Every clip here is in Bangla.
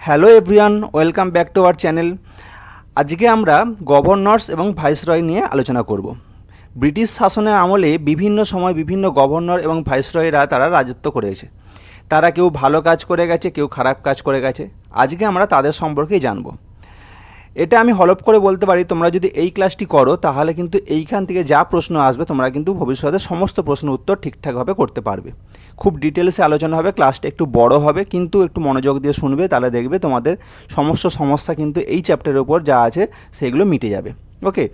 Hello everyone, welcome back to our channel. আজকে আমরা গভর্নর্স এবং ভাইসরয় নিয়ে আলোচনা করব। ব্রিটিশ শাসনের আমলে বিভিন্ন সময় বিভিন্ন গভর্নর এবং ভাইসরয়রা তারা রাজত্ব করেছে। তারা কেউ ভালো কাজ করে গেছে, কেউ খারাপ কাজ করে গেছে। আজকে আমরা তাদের সম্পর্কেই জানবো। এটা আমি হলপ করে বলতে পারি, তোমরা যদি এই ক্লাসটি করো তাহলে কিন্তু এইখান থেকে যা প্রশ্ন আসবে তোমরা কিন্তু ভবিষ্যতে সমস্ত প্রশ্ন উত্তর ঠিকঠাকভাবে করতে পারবে। খুব ডিটেলসে আলোচনা হবে, ক্লাসটা একটু বড় হবে, কিন্তু একটু মনোযোগ দিয়ে শুনবে, তাহলে দেখবে তোমাদের সমস্ত সমস্যা কিন্তু এই চ্যাপ্টারের উপর যা আছে সেগুলো মিটে যাবে। ওকে,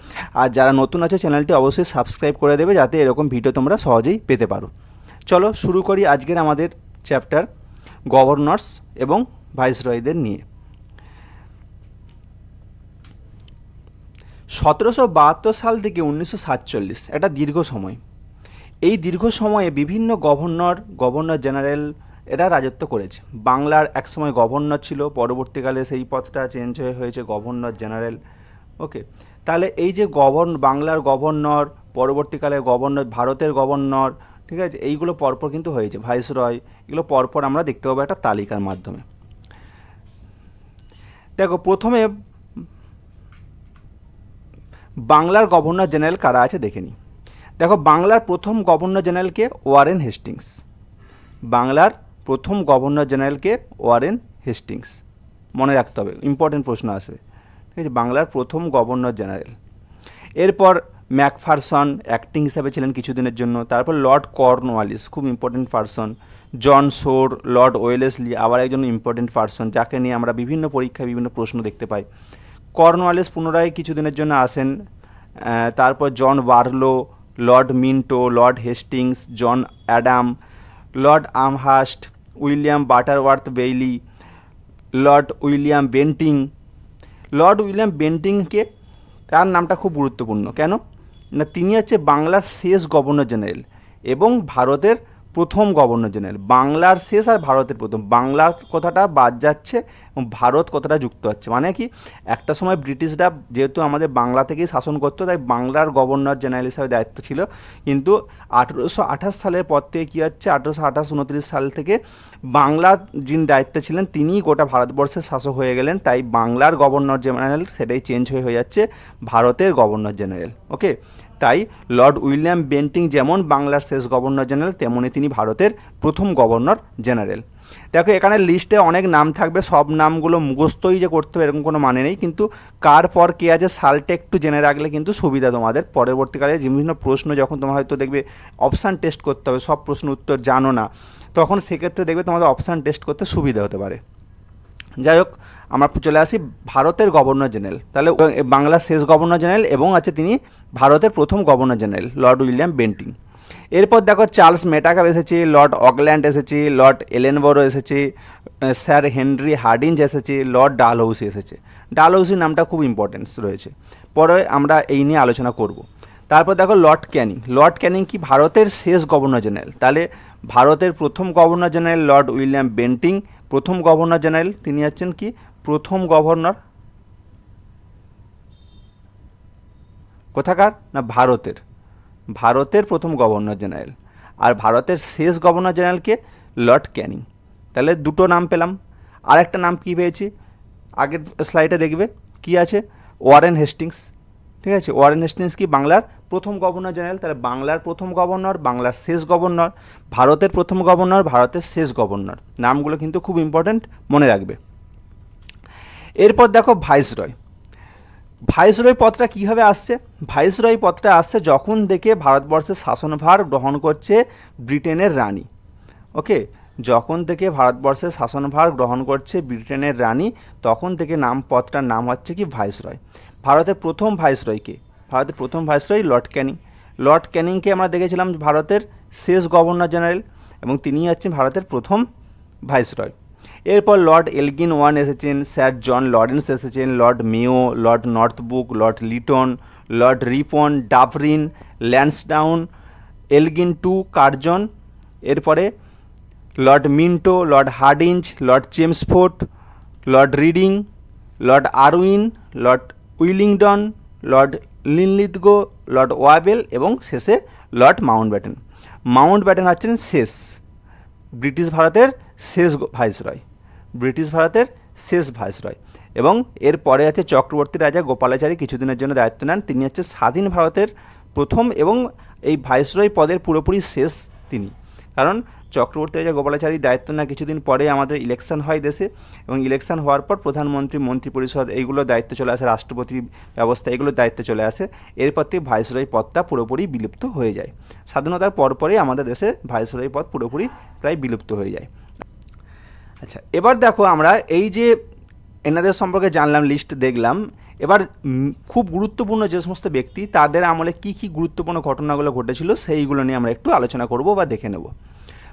আর যারা নতুন আছে চ্যানেলটি অবশ্যই সাবস্ক্রাইব করে দেবে, যাতে এরকম ভিডিও তোমরা সহজেই পেতে পারো। চলো শুরু করি আজকের আমাদের চ্যাপ্টার গভর্নর্স এবং ভাইসরয়দের নিয়ে। 1772 সাল থেকে 1947 একটা দীর্ঘ সময়। এই দীর্ঘ সময়ে বিভিন্ন গভর্নর জেনারেল এরা রাজত্ব করেছে। বাংলার একসময় গভর্নর ছিল, পরবর্তীকালে সেই পদটা চেঞ্জ হয়েছে গভর্নর জেনারেল। ওকে, তাহলে এই যে বাংলার গভর্নর, পরবর্তীকালে গভর্নর, ভারতের গভর্নর, ঠিক আছে, এইগুলো পরপর কিন্তু হয়েছে। ভাইসরয়, এগুলো পরপর আমরা দেখতে পাবো একটা তালিকার মাধ্যমে। দেখো প্রথমে বাংলার গভর্নর জেনারেল কারা আছে দেখে নিই। দেখো বাংলার প্রথম গভর্নর জেনারেলকে ওয়ারেন হেস্টিংস। বাংলার প্রথম গভর্নর জেনারেলকে ওয়ারেন হেস্টিংস, মনে রাখতে হবে, ইম্পর্টেন্ট প্রশ্ন আসবে। ঠিক আছে, বাংলার প্রথম গভর্নর জেনারেল। এরপর ম্যাকফারসন অ্যাক্টিং হিসাবে ছিলেন কিছুদিনের জন্য। তারপর লর্ড কর্নওয়ালিস, খুব ইম্পর্টেন্ট পারসন। জন শোর, লর্ড ওয়েলেসলি, আবার একজন ইম্পর্টেন্ট পারসন, যাকে নিয়ে আমরা বিভিন্ন পরীক্ষায় বিভিন্ন প্রশ্ন দেখতে পাই। কর্নওয়ালিস পুনরায় কিছুদিনের জন্য আসেন। তারপর John Barlow, Lord Minto, Lord Hastings, John Adam, Lord Amherst, William Butterworth Bayley, Lord William Bentinck. Lord William বেন্টিংকে, তার নামটা খুব গুরুত্বপূর্ণ। কেন না, তিনি হচ্ছে বাংলার শেষ গভর্নর জেনারেল এবং ভারতের প্রথম গভর্নর জেনারেল। বাংলার শেষ আর ভারতের প্রথম, বাংলা কথাটা বাদ যাচ্ছে এবং ভারত কথাটা যুক্ত হচ্ছে। মানে কি, একটা সময় ব্রিটিশরা যেহেতু আমাদের বাংলা থেকেই শাসন করতো, তাই বাংলার গভর্নর জেনারেল হিসাবে দায়িত্ব ছিল। কিন্তু 1828 সালের পর থেকে কী হচ্ছে, 1828-29 সাল থেকে বাংলার যিনি দায়িত্বে ছিলেন তিনিই গোটা ভারতবর্ষের শাসক হয়ে গেলেন। তাই বাংলার গভর্নর জেনারেল সেটাই চেঞ্জ হয়ে যাচ্ছে ভারতের গভর্নর জেনারেল। ওকে, তাই লর্ড উইলিয়াম বেন্টিং যেমন বাংলার শেষ গভর্নর জেনারেল, তেমনি তিনি ভারতের প্রথম গভর্নর জেনারেল। দেখো এখানে লিস্টে অনেক নাম থাকবে, সব নামগুলো মুখস্থই যে করতে হবে এরকম কোনো মানে নেই, কিন্তু কার পর কে আছে সালটা একটু জেনে রাখলে কিন্তু সুবিধা তোমাদের। পরবর্তীকালে বিভিন্ন প্রশ্ন যখন তোমার হয়তো দেখবে অপশান টেস্ট করতে হবে, সব প্রশ্ন উত্তর জানো না, তখন সেক্ষেত্রে দেখবে তোমাদের অপশান টেস্ট করতে সুবিধা হতে পারে। যাই হোক, আমরা চলে আসি ভারতের গভর্নর জেনারেল। তাহলে বাংলার শেষ গভর্নর জেনারেল এবং আছে তিনি ভারতের প্রথম governor general Lord William Bentinck. এরপর দেখো চার্লস মেটাকাপ এসেছে, লর্ড অকল্যান্ড এসেছে, লর্ড এলেনবরো এসেছে, স্যার হেনরি হার্ডিঞ্জ এসেছে, লর্ড ডালহৌসি এসেছে। ডালহৌসির নামটা খুব ইম্পর্টেন্স রয়েছে, পরে আমরা এই নিয়ে আলোচনা করব। তারপর দেখো লর্ড ক্যানিং। লর্ড ক্যানিং কি ভারতের শেষ গভর্নর জেনারেল। তাহলে ভারতের প্রথম governor general Lord William Bentinck, প্রথম গভর্নর জেনারেল তিনি হচ্ছেন কি প্রথম গভর্নর কোথাকার না ভারতের প্রথম গভর্নর জেনারেল। আর ভারতের শেষ গভর্নর জেনারেলকে লর্ড ক্যানিং। তাহলে দুটো নাম পেলাম। আর একটা নাম কী পেয়েছি, আগের স্লাইডে দেখবে কি আছে, ওয়ারেন হেস্টিংস। ঠিক আছে, ওয়ারেন হেস্টিংস কি বাংলার প্রথম গভর্নর জেনারেল। তাহলে বাংলার প্রথম গভর্নর, বাংলার শেষ গভর্নর, ভারতের প্রথম গভর্নর, ভারতের শেষ গভর্নর। নামগুলো কিন্তু খুব ইম্পর্ট্যান্ট, মনে রাখবে। এরপর দেখো ভাইসরয়। ভাইসরয় পদটা কীভাবে আসছে? ভাইসরয় পদটা আসছে যখন থেকে ভারতবর্ষের শাসনভার গ্রহণ করছে ব্রিটেনের রানী। ওকে, যখন থেকে ভারতবর্ষের শাসনভার গ্রহণ করছে ব্রিটেনের রানী, তখন থেকে পদটার নাম হচ্ছে কি ভাইসরয়। ভারতের প্রথম ভাইসরয়কে, ভারতের প্রথম ভাইসরয় লর্ড ক্যানিং। লর্ড ক্যানিংকে আমরা দেখেছিলাম ভারতের শেষ গভর্নর জেনারেল এবং তিনি হচ্ছেন ভারতের প্রথম ভাইসরয়। এরপর লর্ড এলগিন ওয়ান এসেছেন, স্যার জন লরেন্স এসেছেন, lord Mayo, lord Northbrook, lord Lytton, lord Ripon, Dufferin, Lansdowne, Elgin two, Curzon. এরপরে lord Minto, lord Hardinge, lord Chelmsford, lord Reading, lord Irwin, lord Willingdon, lord Linlithgow, lord Wavell এবং শেষে লর্ড মাউন্টব্যাটেন। মাউন্টব্যাটেন হচ্ছেন শেষ ব্রিটিশ ভারতের শেষ ভাইসরয়। ব্রিটিশ ভারতের শেষ ভাইসরয়। এবং এরপরে আছে চক্রবর্তী রাজা গোপালাচারী কিছুদিনের জন্য দায়িত্ব নেন। তিনি হচ্ছে স্বাধীন ভারতের প্রথম এবং এই ভাইসরয় পদের পুরোপুরি শেষ তিনি। কারণ চক্রবর্তী রাজা গোপালাচারী দায়িত্ব নেওয়ার কিছুদিন পরে আমাদের ইলেকশন হয় দেশে, এবং ইলেকশন হওয়ার পর প্রধানমন্ত্রী, মন্ত্রিপরিষদ এইগুলোর দায়িত্ব চলে আসে, রাষ্ট্রপতি ব্যবস্থা এগুলোর দায়িত্ব চলে আসে। এরপর থেকে ভাইসরয় পদটা পুরোপুরি বিলুপ্ত হয়ে যায়। স্বাধীনতার পরপরই আমাদের দেশে ভাইসরয় পদ পুরোপুরি প্রায় বিলুপ্ত হয়ে যায়। আচ্ছা, এবার দেখো আমরা এই যে এনাদের সম্পর্কে জানলাম, লিস্ট দেখলাম। এবার খুব গুরুত্বপূর্ণ যে সমস্ত ব্যক্তি, তাদের আমলে কী কী গুরুত্বপূর্ণ ঘটনাগুলো ঘটেছিল সেইগুলো নিয়ে আমরা একটু আলোচনা করব বা দেখে নেব।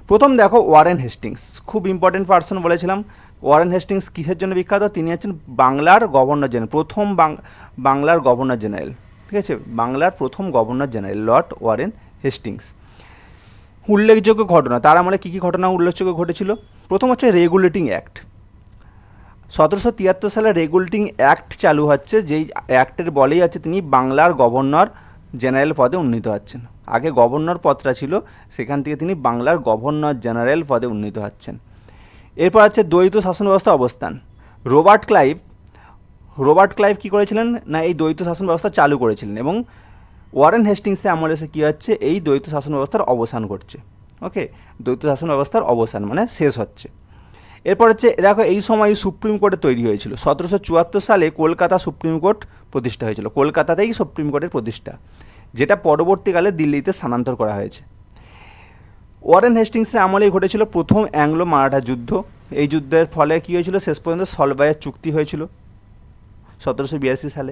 প্রথম দেখো ওয়ারেন হেস্টিংস, খুব ইম্পর্টেন্ট পার্সন বলেছিলাম। ওয়ারেন হেস্টিংস কিসের জন্য বিখ্যাত? তিনি হচ্ছেন বাংলার গভর্নর জেনারেল, প্রথম বাংলার গভর্নর জেনারেল। ঠিক আছে, বাংলার প্রথম governor general Lord Warren Hastings. উল্লেখযোগ্য ঘটনা, তার আমলে কী কী ঘটনা উল্লেখযোগ্য ঘটেছিল? প্রথম হচ্ছে রেগুলেটিং অ্যাক্ট। 1773 সালে রেগুলেটিং অ্যাক্ট চালু হচ্ছে, যেই অ্যাক্টের বলেই আছে তিনি বাংলার গভর্নর জেনারেল পদে উন্নীত হচ্ছেন। আগে গভর্নর পদটা ছিল, সেখান থেকে তিনি বাংলার গভর্নর জেনারেল পদে উন্নীত হচ্ছেন। এরপর আছে দ্বৈত শাসন ব্যবস্থা অবস্থান। রবার্ট ক্লাইভ কী করেছিলেন না, এই দ্বৈত শাসন ব্যবস্থা চালু করেছিলেন, এবং ওয়ারেন হেস্টিংসে আমলে এসে কী হচ্ছে, এই দ্বৈত শাসন ব্যবস্থার অবসান ঘটছে। ওকে, দ্বৈত শাসন ব্যবস্থার অবসান মানে শেষ হচ্ছে। এরপর হচ্ছে দেখো, এই সময় সুপ্রিম কোর্টের তৈরি হয়েছিল। 1774 সালে কলকাতা সুপ্রিম কোর্ট প্রতিষ্ঠা হয়েছিল, কলকাতাতেই সুপ্রিম কোর্টের প্রতিষ্ঠা, যেটা পরবর্তীকালে দিল্লিতে স্থানান্তর করা হয়েছে। ওয়ারেন হেস্টিংসের আমলেই ঘটেছিল প্রথম অ্যাংলো মারাঠা যুদ্ধ। এই যুদ্ধের ফলে কী হয়েছিল, শেষ পর্যন্ত সলবাইয়ের চুক্তি হয়েছিল 1782 সালে।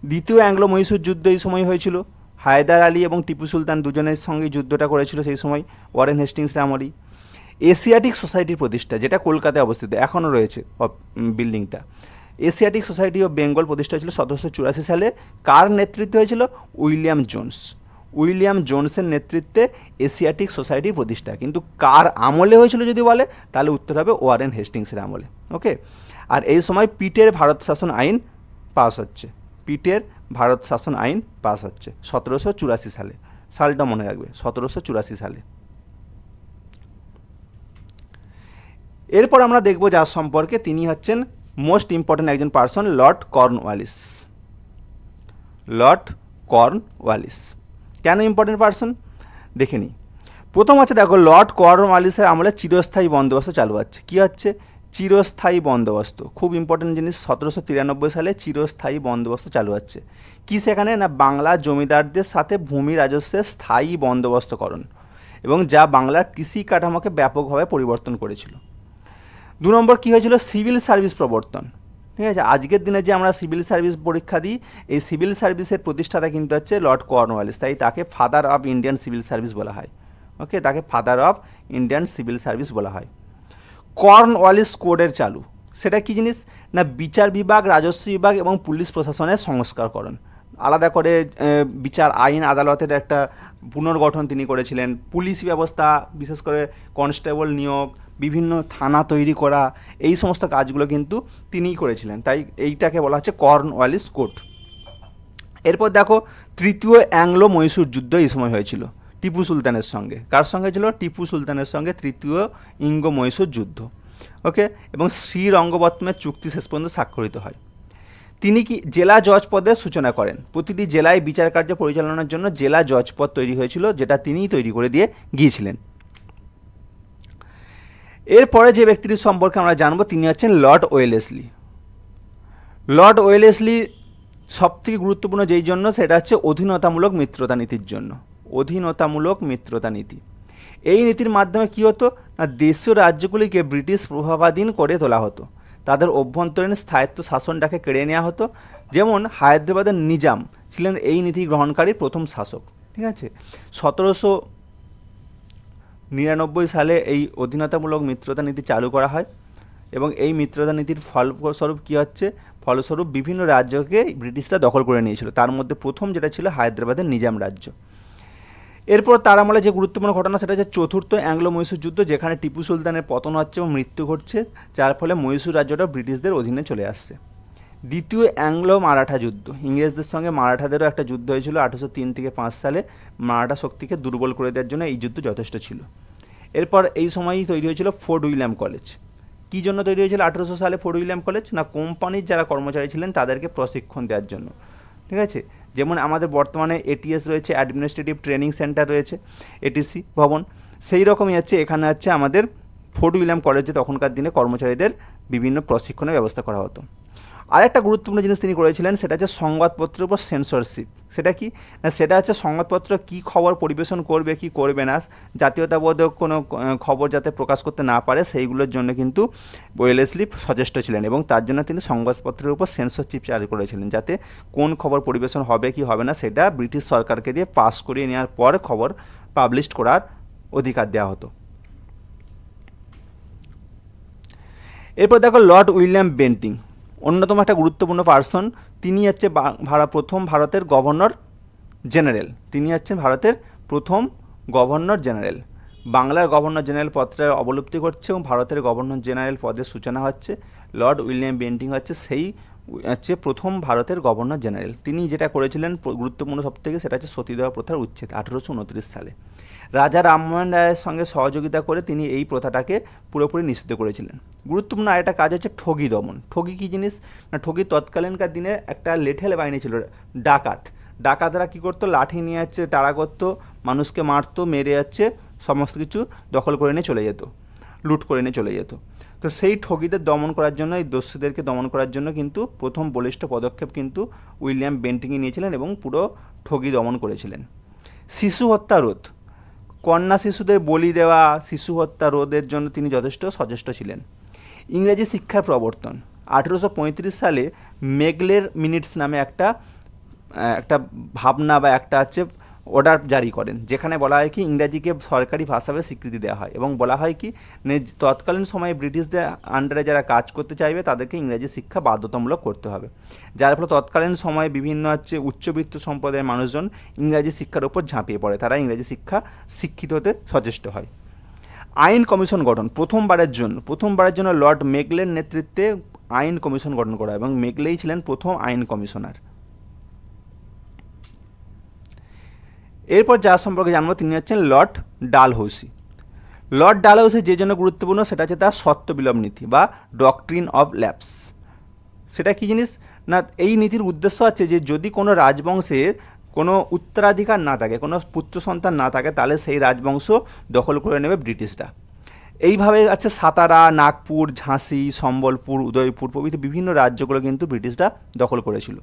দ্বিতীয় অ্যাংলো মহীশূর যুদ্ধ এই সময় হয়েছিল। হায়দার আলী এবং টিপু সুলতান দুজনের সঙ্গে যুদ্ধটা করেছিল সেই সময় ওয়ারেন হেস্টিংসের আমলেই। এশিয়াটিক সোসাইটির প্রতিষ্ঠা, যেটা কলকাতায় অবস্থিত, এখনও রয়েছে বিল্ডিংটা। এশিয়াটিক সোসাইটি অফ বেঙ্গল প্রতিষ্ঠা হয়েছিল 1784 সালে। কার নেতৃত্বে হয়েছিল? উইলিয়াম জোনসের নেতৃত্বে এশিয়াটিক সোসাইটির প্রতিষ্ঠা। কিন্তু কার আমলে হয়েছিল যদি বলে, তাহলে উত্তর হবে ওয়ারেন হেস্টিংসের আমলে। ওকে, আর এই সময় পিটের ভারত শাসন আইন পাস হচ্ছে। 1784 সালে। সালটা মনে রাখবে, 1784 সালে। এরপর আমরা দেখব যার সম্পর্কে, তিনি হচ্ছেন মোস্ট ইম্পর্ট্যান্ট একজন পার্সন, লর্ড কর্নওয়ালিস। কেন ইম্পর্ট্যান্ট পার্সন দেখে নিই। প্রথম হচ্ছে দেখো, লর্ড কর্নওয়ালিসের আমলে চিরস্থায়ী বন্দোবস্ত চালু হচ্ছে। কী হচ্ছে? চিরস্থায়ী বন্দোবস্ত, খুব ইম্পর্ট্যান্ট জিনিস। 1793 সালে চিরস্থায়ী বন্দোবস্ত চালু হচ্ছে। কি সেখানে না, বাংলা জমিদারদের সাথে ভূমি রাজস্বের স্থায়ী বন্দোবস্তকরণ, এবং যা বাংলার কৃষি কাঠামোকে ব্যাপকভাবে পরিবর্তন করেছিল। 2 নম্বর কী হয়েছিল? সিভিল সার্ভিস প্রবর্তন। ঠিক আছে, আজকের দিনে যে আমরা সিভিল সার্ভিস পরীক্ষা দিই, এই সিভিল সার্ভিসের প্রতিষ্ঠাতা কিন্তু হচ্ছে লর্ড কর্নওয়ালিস, তাই তাকে father of Indian civil service বলা হয়। ওকে, তাকে father of Indian civil service বলা হয়। কর্নওয়ালিস কোডের চালু, সেটা কী জিনিস না, বিচার বিভাগ, রাজস্ব বিভাগ এবং পুলিশ প্রশাসনের সংস্কারকরণ। আলাদা করে বিচার, আইন, আদালতের একটা পুনর্গঠন তিনি করেছিলেন। পুলিশ ব্যবস্থা, বিশেষ করে কনস্টেবল নিয়োগ, বিভিন্ন থানা তৈরি করা, এই সমস্ত কাজগুলো কিন্তু তিনিই করেছিলেন, তাই এইটাকে বলা হচ্ছে কর্নওয়ালিস কোড। এরপর দেখো, তৃতীয় অ্যাংলো মহীশূর যুদ্ধ এই সময় হয়েছিল টিপু সুলতানের সঙ্গে। কার সঙ্গে ছিল? টিপু সুলতানের সঙ্গে তৃতীয় ইঙ্গো মহীশূর যুদ্ধ। ওকে, এবং শ্রীরঙ্গপত্তমের চুক্তি শেষ পর্যন্ত স্বাক্ষরিত হয়। তিনি কি জেলা জজ পদের সূচনা করেন। প্রতিটি জেলায় বিচার কার্য পরিচালনার জন্য জেলা জজ পদ তৈরি হয়েছিল, যেটা তিনিই তৈরি করে দিয়ে গিয়েছিলেন। এরপরে যে ব্যক্তিটির সম্পর্কে আমরা জানবো, তিনি হচ্ছেন লর্ড ওয়েলেসলি। লর্ড ওয়েলেসলি সবথেকে গুরুত্বপূর্ণ যেই জন্য, সেটা হচ্ছে অধীনতামূলক মিত্রতা নীতির জন্য। অধীনতামূলক মিত্রতা নীতি, এই নীতির মাধ্যমে কী হতো না, দেশীয় রাজ্যগুলিকে ব্রিটিশ প্রভাবাধীন করে তোলা হতো, তাদের অভ্যন্তরীণ স্থায়িত্ব শাসনটাকে কেড়ে নেওয়া হতো। যেমন হায়দ্রাবাদের নিজাম ছিলেন এই নীতি গ্রহণকারী প্রথম শাসক। ঠিক আছে, 1799 সালে এই অধীনতামূলক মিত্রতা নীতি চালু করা হয়, এবং এই মিত্রতা নীতির ফলস্বরূপ কী হচ্ছে, ফলস্বরূপ বিভিন্ন রাজ্যকে ব্রিটিশরা দখল করে নিয়েছিল, তার মধ্যে প্রথম যেটা ছিল হায়দ্রাবাদের নিজাম রাজ্য। এরপর তার আমলে যে গুরুত্বপূর্ণ ঘটনা, সেটা হচ্ছে চতুর্থ অ্যাংলো মহীশূর যুদ্ধ, যেখানে টিপু সুলতানের পতন হচ্ছে এবং মৃত্যু ঘটছে, যার ফলে মহীশূর রাজ্যটা ব্রিটিশদের অধীনে চলে আসছে। দ্বিতীয় অ্যাংলো মারাঠা যুদ্ধ, ইংরেজদের সঙ্গে মারাঠাদেরও একটা যুদ্ধ হয়েছিল 1803 থেকে 5 সালে। মারাঠা শক্তিকে দুর্বল করে দেওয়ার জন্য এই যুদ্ধ যথেষ্ট ছিল। এরপর এই সময়ই তৈরি হয়েছিল ফোর্ট উইলিয়াম কলেজ, কী জন্য তৈরি হয়েছিল 1800 সালে ফোর্ট উইলিয়াম কলেজ? না কোম্পানির যারা কর্মচারী ছিলেন তাদেরকে প্রশিক্ষণ দেওয়ার জন্য। ঠিক আছে, যেমন আমাদের বর্তমানে এটিএস রয়েছে, অ্যাডমিনিস্ট্রেটিভ ট্রেনিং সেন্টার রয়েছে, এটিসি ভবন, সেই রকমই হচ্ছে এখানে হচ্ছে আমাদের ফোর্ট উইলিয়াম কলেজে তখনকার দিনে কর্মচারীদের বিভিন্ন প্রশিক্ষণের ব্যবস্থা করা হতো। আরেকটা গুরুত্বপূর্ণ জিনিস তিনি করেছিলেন, সেটা হচ্ছে সংবাদপত্রের উপর সেন্সরশিপ। সেটা কি না, সেটা হচ্ছে সংবাদপত্র কী খবর পরিবেশন করবে কি করবে না, জাতীয়তাবোধক কোনো খবর যাতে প্রকাশ করতে না পারে সেইগুলোর জন্য কিন্তু ওয়েলেসলি সচেষ্ট ছিলেন, এবং তার জন্য তিনি সংবাদপত্রের উপর সেন্সরশিপ জারি করেছিলেন, যাতে কোন খবর পরিবেশন হবে কি হবে না সেটা ব্রিটিশ সরকারকে দিয়ে পাস করিয়ে নেওয়ার পর খবর পাবলিশ করার অধিকার দেওয়া হতো। এরপর দেখো লর্ড উইলিয়াম বেন্টিং, অন্যতম একটা গুরুত্বপূর্ণ পার্সন। তিনি হচ্ছে প্রথম ভারতের গভর্নর জেনারেল। তিনি হচ্ছেন ভারতের প্রথম গভর্নর জেনারেল। বাংলার গভর্নর জেনারেল পদটা অবলুপ্তি করছে এবং ভারতের গভর্নর জেনারেল পদের সূচনা হচ্ছে। লর্ড উইলিয়াম বেন্টিং হচ্ছে সেই প্রথম ভারতের গভর্নর জেনারেল। তিনি যেটা করেছিলেন গুরুত্বপূর্ণ সবথেকে, সেটা হচ্ছে সতীদাহ প্রথার উচ্ছেদ 1829 সালে। রাজা রামমোহন রায়ের সঙ্গে সহযোগিতা করে তিনি এই প্রথাটাকে পুরোপুরি নিষিদ্ধ করেছিলেন। গুরুত্বপূর্ণ আরেকটা কাজ হচ্ছে ঠগি দমন। ঠগি কী জিনিস না, ঠগি তৎকালীনকার দিনে একটা লেঠেল বাহিনী ছিল, ডাকাতরা কী করতো, লাঠি নিয়ে যাচ্ছে, তাড়া করতো, মানুষকে মারতো, মেরে যাচ্ছে, সমস্ত কিছু দখল করে নিয়ে চলে যেত, লুট করে নিয়ে চলে যেত। তো সেই ঠগিদের দমন করার জন্য, এই দস্যুদেরকে দমন করার জন্য কিন্তু প্রথম বলিষ্ঠ পদক্ষেপ কিন্তু উইলিয়াম বেন্টিংই নিয়েছিলেন এবং পুরো ঠগি দমন করেছিলেন। শিশু হত্যা রোধ, কন্যা শিশুদের বলি দেওয়া, শিশু হত্যা রোধের জন্য তিনি যথেষ্ট সচেষ্ট ছিলেন। ইংরেজি শিক্ষার প্রবর্তন 1835 সালে মেগলের মিনিটস নামে একটা ভাবনা বা একটা হচ্ছে অর্ডার জারি করেন, যেখানে বলা হয় কি ইংরাজিকে সরকারি ভাষা হিসেবে স্বীকৃতি দেওয়া হয় এবং বলা হয় কি তৎকালীন সময়ে ব্রিটিশদের আন্ডারে যারা কাজ করতে চাইবে তাদেরকে ইংরাজি শিক্ষা বাধ্যতামূলক করতে হবে, যার ফলে তৎকালীন সময়ে বিভিন্ন হচ্ছে উচ্চবিত্ত সম্প্রদায়ের মানুষজন ইংরাজি শিক্ষার উপর ঝাঁপিয়ে পড়ে, তারা ইংরাজি শিক্ষিত হতে সচেষ্ট হয়। আইন কমিশন গঠন, প্রথমবারের জন্য লর্ড মেগলের নেতৃত্বে আইন কমিশন গঠন করা, এবং মেগলেই ছিলেন প্রথম আইন কমিশনার। এরপর যার সম্পর্কে জানবো তিনি হচ্ছেন লর্ড ডালহৌসি। লর্ড ডালহৌসি যে জন্য গুরুত্বপূর্ণ সেটা হচ্ছে তার সত্য বিলোপ নীতি বা ডক্ট্রিন অফ ল্যাপস। সেটা কী জিনিস না, এই নীতির উদ্দেশ্য হচ্ছে যে যদি কোনো রাজবংশের কোনো উত্তরাধিকার না থাকে, কোনো পুত্র সন্তান না থাকে, তাহলে সেই রাজবংশ দখল করে নেবে ব্রিটিশরা। এইভাবে আছে সাতারা, নাগপুর, ঝাঁসি, সম্বলপুর, উদয়পুর প্রভৃতি বিভিন্ন রাজ্যগুলো কিন্তু ব্রিটিশরা দখল করেছিল।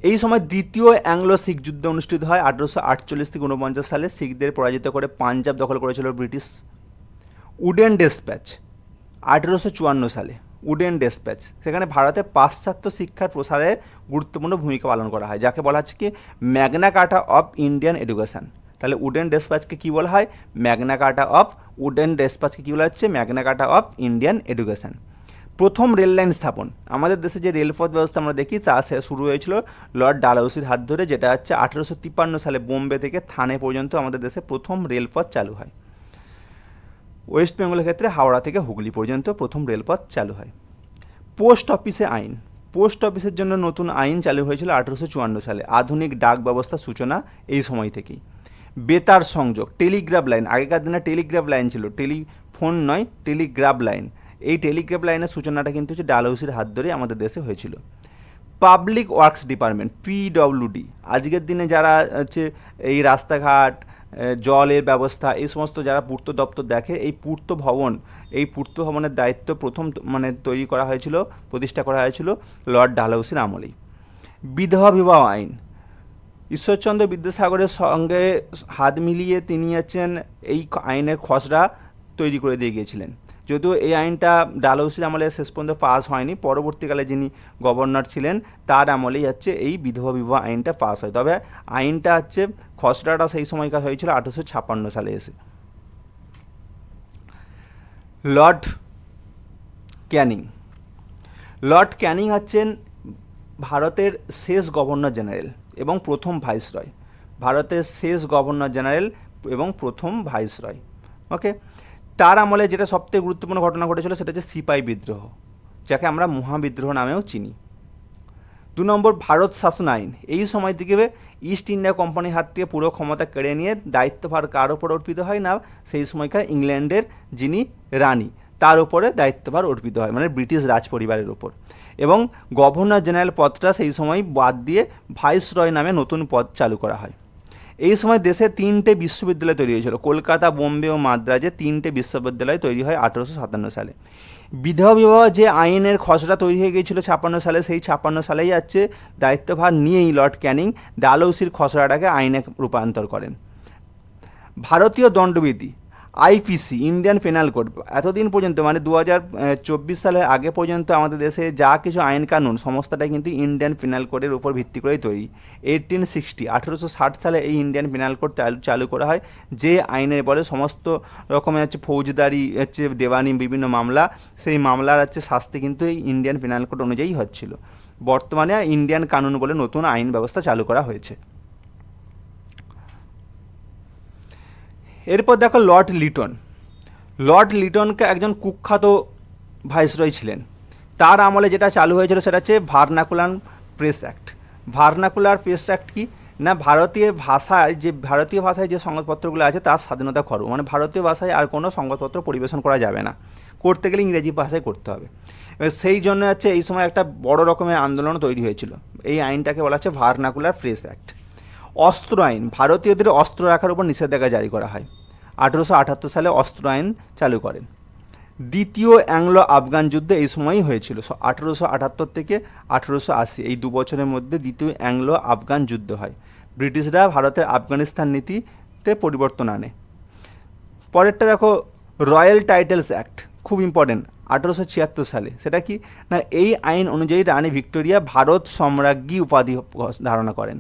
এই সময় দ্বিতীয় অ্যাংলো শিখ যুদ্ধ অনুষ্ঠিত হয় 1848 থেকে 49 সালে। শিখদের পরাজিত করে পাঞ্জাব দখল করেছিল ব্রিটিশ। উডেন ডেসপ্যাচ 1854 সালে, উডেন ডেসপ্যাচ, সেখানে ভারতে পাশ্চাত্য শিক্ষার প্রসারে গুরুত্বপূর্ণ ভূমিকা পালন করা হয়, যাকে বলা হচ্ছে কি ম্যাগনা কার্টা অফ ইন্ডিয়ান এডুকেশান। তাহলে উডেন ডেসপ্যাচকে কী বলা হয়, ম্যাগনা কার্টা অফ, উডেন ডেসপ্যাচকে কী বলা হচ্ছে, ম্যাগনা কার্টা অফ ইন্ডিয়ান এডুকেশান। প্রথম রেল লাইন স্থাপন, আমাদের দেশে যে রেলপথ ব্যবস্থা আমরা দেখি তা শুরু হয়েছিল লর্ড ডালহৌসির হাত ধরে, যেটা হচ্ছে 1853 সালে বোম্বে থেকে থানে পর্যন্ত আমাদের দেশে প্রথম রেলপথ চালু হয়। ওয়েস্ট বেঙ্গলের ক্ষেত্রে হাওড়া থেকে হুগলি পর্যন্ত প্রথম রেলপথ চালু হয়। পোস্ট অফিসে আইন, পোস্ট অফিসের জন্য নতুন আইন চালু হয়েছিল 1854 সালে। আধুনিক ডাক ব্যবস্থার সূচনা এই সময় থেকেই। বেতার সংযোগ, টেলিগ্রাফ লাইন, আগেকার দিনে টেলিগ্রাফ লাইন ছিল, টেলিফোন নয়, টেলিগ্রাফ লাইন। এই টেলিগ্রাফ লাইনের সূচনাটা কিন্তু হচ্ছে ডালহৌসির হাত ধরে আমাদের দেশে হয়েছিল। পাবলিক ওয়ার্কস ডিপার্টমেন্ট, পিডব্লিউডি, আজকের দিনে যারা হচ্ছে এই রাস্তাঘাট, জলের ব্যবস্থা, এই সমস্ত যারা পূর্ত দপ্তর দেখে, এই পূর্ত ভবনের দায়িত্ব প্রথম তৈরি করা হয়েছিল, প্রতিষ্ঠা করা হয়েছিল লর্ড ডালহৌসির আমলেই। বিধবা বিবাহ আইন, ঈশ্বরচন্দ্র বিদ্যাসাগরের সঙ্গে হাত মিলিয়ে তিনি হচ্ছেন এই আইনের খসড়া তৈরি করে দিয়ে গিয়েছিলেন। যদিও এই আইনটা ডালহৌসির আমলে শেষ পর্যন্ত পাস হয়নি, পরবর্তীকালে যিনি গভর্নর ছিলেন তার আমলেই হচ্ছে এই বিধবা বিবাহ আইনটা পাস হয়, তবে আইনটা হচ্ছে খসড়াটা সেই সময়কার হয়েছিল 1856 সালে এসে। লর্ড ক্যানিং হচ্ছেন ভারতের শেষ গভর্নর জেনারেল এবং প্রথম ভাইসরয়, ভারতের শেষ গভর্নর জেনারেল এবং প্রথম ভাইসরয়। ওকে, তার আমলে যেটা সবথেকে গুরুত্বপূর্ণ ঘটনা ঘটেছিল সেটা হচ্ছে সিপাহি বিদ্রোহ, যাকে আমরা মহাবিদ্রোহ নামেও চিনি। 2 নম্বর ভারত শাসন আইন, এই সময় থেকে ইস্ট ইন্ডিয়া কোম্পানির হাত থেকে পুরো ক্ষমতা কেড়ে নিয়ে দায়িত্বভার কার ওপর অর্পিত হয় না, সেই সময়কার ইংল্যান্ডের যিনি রানী তার উপরে দায়িত্বভার অর্পিত হয়, মানে ব্রিটিশ রাজ পরিবারের ওপর। এবং গভর্নর জেনারেল পদটা সেই সময় বাদ দিয়ে ভাইসরয় নামে নতুন পদ চালু করা হয়। এই সময় দেশে 3টে বিশ্ববিদ্যালয় তৈরি হয়েছিল, কলকাতা, বোম্বে ও মাদ্রাজে 3টে বিশ্ববিদ্যালয় তৈরি হয় 1857 সালে। বিধবা বিবাহ যে আইনের খসড়া তৈরি হয়ে গিয়েছিল 56 সালে, সেই 56 সালেই হচ্ছে দায়িত্বভার নিয়েই লর্ড ক্যানিং ডালহৌসির খসড়াটাকে আইনে রূপান্তর করেন। ভারতীয় দণ্ডবিধি আইপিসি, ইন্ডিয়ান পেনাল কোড, এতদিন পর্যন্ত মানে 2024 সালের আগে পর্যন্ত আমাদের দেশে যা কিছু আইন কানুন সমস্তটাই কিন্তু ইন্ডিয়ান পেনাল কোডের উপর ভিত্তি করেই তৈরি। 1860 সালে এই ইন্ডিয়ান পেনাল কোড চালু করা হয়, যে আইনের বলে সমস্ত রকমের হচ্ছে ফৌজদারি হচ্ছে দেওয়ানি বিভিন্ন মামলা, সেই মামলার হচ্ছে শাস্তি কিন্তু এই ইন্ডিয়ান পেনাল কোড অনুযায়ী হচ্ছিল। বর্তমানে ইন্ডিয়ান কানুন বলে নতুন আইন ব্যবস্থা চালু করা হয়েছে। এরপর দেখো লর্ড লিটন। লর্ড লিটনকে একজন কুখ্যাত ভাইসরয় ছিলেন। তার আমলে যেটা চালু হয়েছিল সেটা হচ্ছে vernacular press act. Vernacular press act কি না, ভারতীয় ভাষায় যে সংবাদপত্রগুলো আছে তার স্বাধীনতা খর্ব, মানে ভারতীয় ভাষায় আর কোনো সংবাদপত্র পরিবেশন করা যাবে না, করতে গেলে ইংরেজি ভাষায় করতে হবে। এবার সেই জন্য হচ্ছে এই সময় একটা বড় রকমের আন্দোলন তৈরি হয়েছিল। এই আইনটাকে বলা হচ্ছে ভার্নাকুলার প্রেস অ্যাক্ট। অস্ত্র আইন, ভারতীয়দের অস্ত্র রাখার উপর নিষেধাজ্ঞা জারি করা হয়। 1878 সালে অস্ত্র আইন চালু করেন। দ্বিতীয় অ্যাংলো আফগান যুদ্ধ এই সময়ই হয়েছিল, 1878 থেকে 1880, এই 2 বছরের মধ্যে দ্বিতীয় অ্যাংলো আফগান যুদ্ধ হয়। ব্রিটিশরা ভারতের আফগানিস্তান নীতিতে পরিবর্তন আনে। পরেরটা দেখো রয়্যাল টাইটেলস অ্যাক্ট, খুব ইম্পর্টেন্ট, 1876 সালে। সেটা কি না, এই আইন অনুযায়ী রানী ভিক্টোরিয়া ভারত সম্রাজ্ঞী উপাধি ধারণা করেন।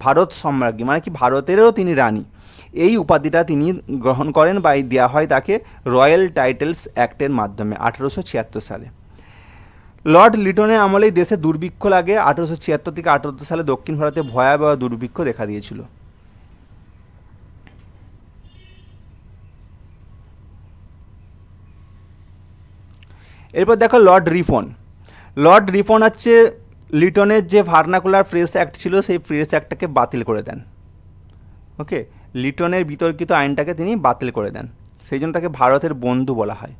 ভারত সম্রাজ্ঞী মানে কি, ভারতেরও তিনি রানী, এই উপাধিটা তিনি গ্রহণ করেন বা দেওয়া হয় তাকে রয়্যাল টাইটেলস অ্যাক্টের মাধ্যমে 1876 সালে। লর্ড লিটনের আমলেই দেশে দুর্ভিক্ষ লাগে। 1876 থেকে 1878 সালে দক্ষিণ ভারতে ভয়াবহ দুর্ভিক্ষ দেখা দিয়েছিল। এরপর দেখো লর্ড রিফন। লর্ড রিফন হচ্ছে লিটনের যে ভার্নাকুলার প্রেস অ্যাক্ট ছিল সেই প্রেস অ্যাক্টটাকে বাতিল করে দেন। ওকে, লিটনের বিতর্কিত আইনটাকে তিনি বাতিল করে দেন, সেই জন্য তাকে ভারতের বন্ধু বলা হয়।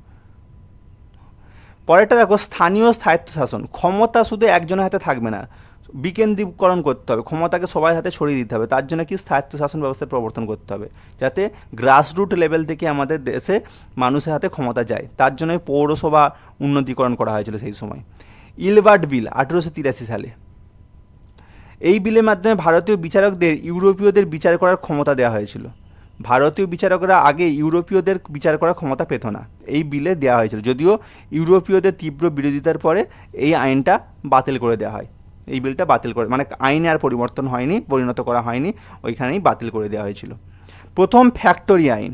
পরেরটা দেখো স্থানীয় স্বায়ত্তশাসন। ক্ষমতা শুধু একজনের হাতে থাকবে না, বিকেন্দ্রীকরণ করতে হবে, ক্ষমতাকে সবার হাতে ছড়িয়ে দিতে হবে। তার জন্য কি স্বায়ত্তশাসন ব্যবস্থার প্রবর্তন করতে হবে, যাতে গ্রাসরুট লেভেল থেকে আমাদের দেশে মানুষের হাতে ক্ষমতা যায়। তার জন্য পৌরসভা উন্নতিকরণ করা হয়েছিল সেই সময়। ইলবার্ট বিল 1883 সালে। এই বিলের মাধ্যমে ভারতীয় বিচারকদের ইউরোপীয়দের বিচার করার ক্ষমতা দেওয়া হয়েছিল। ভারতীয় বিচারকরা আগে ইউরোপীয়দের বিচার করার ক্ষমতা পেত না, এই বিলে দেওয়া হয়েছিল। যদিও ইউরোপীয়দের তীব্র বিরোধিতার পরে এই আইনটা বাতিল করে দেওয়া হয়। এই বিলটা বাতিল করে, মানে আইনে আর পরিবর্তন হয়নি, পরিণত করা হয়নি, ওইখানেই বাতিল করে দেওয়া হয়েছিল। প্রথম ফ্যাক্টরি আইন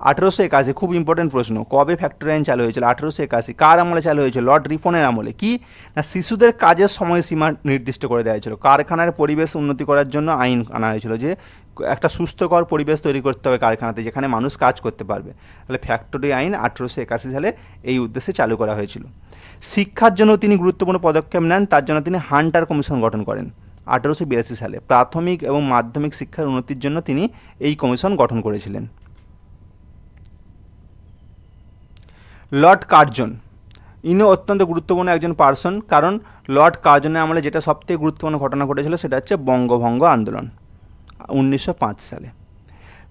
1881, খুব ইম্পর্টেন্ট প্রশ্ন, কবে ফ্যাক্টরি আইন চালু হয়েছিল? 1881। কার আমলে চালু হয়েছিল? লর্ড রিফনের আমলে। কি না, শিশুদের কাজের সময়সীমা নির্দিষ্ট করে দেওয়া হয়েছিল। কারখানার পরিবেশ উন্নতি করার জন্য আইন আনা হয়েছিল, যে একটা সুস্থকর পরিবেশ তৈরি করতে হবে কারখানাতে, যেখানে মানুষ কাজ করতে পারবে। তাহলে ফ্যাক্টরি আইন 1881 সালে এই উদ্দেশ্যে চালু করা হয়েছিল। শিক্ষার জন্য তিনি গুরুত্বপূর্ণ পদক্ষেপ নেন, তার জন্য তিনি হান্টার কমিশন গঠন করেন 1882 সালে। প্রাথমিক এবং মাধ্যমিক শিক্ষার উন্নতির জন্য তিনি এই কমিশন গঠন করেছিলেন। লর্ড কার্জন, ইনি অত্যন্ত গুরুত্বপূর্ণ একজন পার্সন, কারণ লর্ড কার্জনের আমলে যেটা সবথেকে গুরুত্বপূর্ণ ঘটনা ঘটেছিল সেটা হচ্ছে বঙ্গভঙ্গ আন্দোলন 1905 সালে।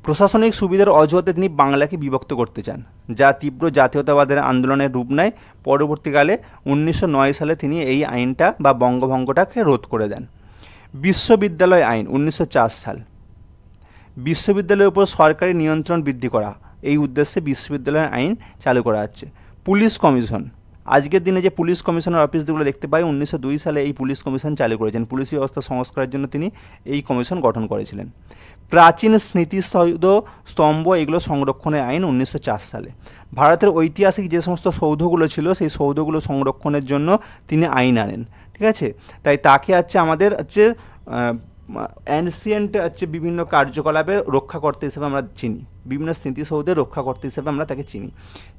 প্রশাসনিক সুবিধার অজুহাতে তিনি বাংলাকে বিভক্ত করতে চান, যা তীব্র জাতীয়তাবাদের আন্দোলনের রূপ নেয়। পরবর্তীকালে 1909 সালে তিনি এই আইনটা বা বঙ্গভঙ্গটাকে রোধ করে দেন। বিশ্ববিদ্যালয় আইন 1904 সাল। বিশ্ববিদ্যালয়ের উপর সরকারি নিয়ন্ত্রণ বৃদ্ধি করা, এই উদ্দেশ্যে বিশ্ববিদ্যালয়ের আইন চালু করা হচ্ছে। পুলিশ কমিশন, আজকের দিনে যে পুলিশ কমিশনের অফিসগুলো দেখতে পাই, 1902 সালে এই পুলিশ কমিশন চালু করেছেন। পুলিশ ব্যবস্থা সংস্কারের জন্য তিনি এই কমিশন গঠন করেছিলেন। প্রাচীন স্মৃতিসৌধ স্তম্ভ, এগুলো সংরক্ষণের আইন 1904 সালে। ভারতের ঐতিহাসিক যে সমস্ত সৌধগুলো ছিল সেই সৌধগুলো সংরক্ষণের জন্য তিনি আইন আনেন। ঠিক আছে, তাই তাকে হচ্ছে আমাদের হচ্ছে অ্যানসিয়েন্ট হচ্ছে বিভিন্ন কার্যকলাপের রক্ষাকর্তা হিসেবে আমরা চিনি, বিভিন্ন স্মৃতিসৌধের রক্ষাকর্তা হিসেবে আমরা তাকে চিনি।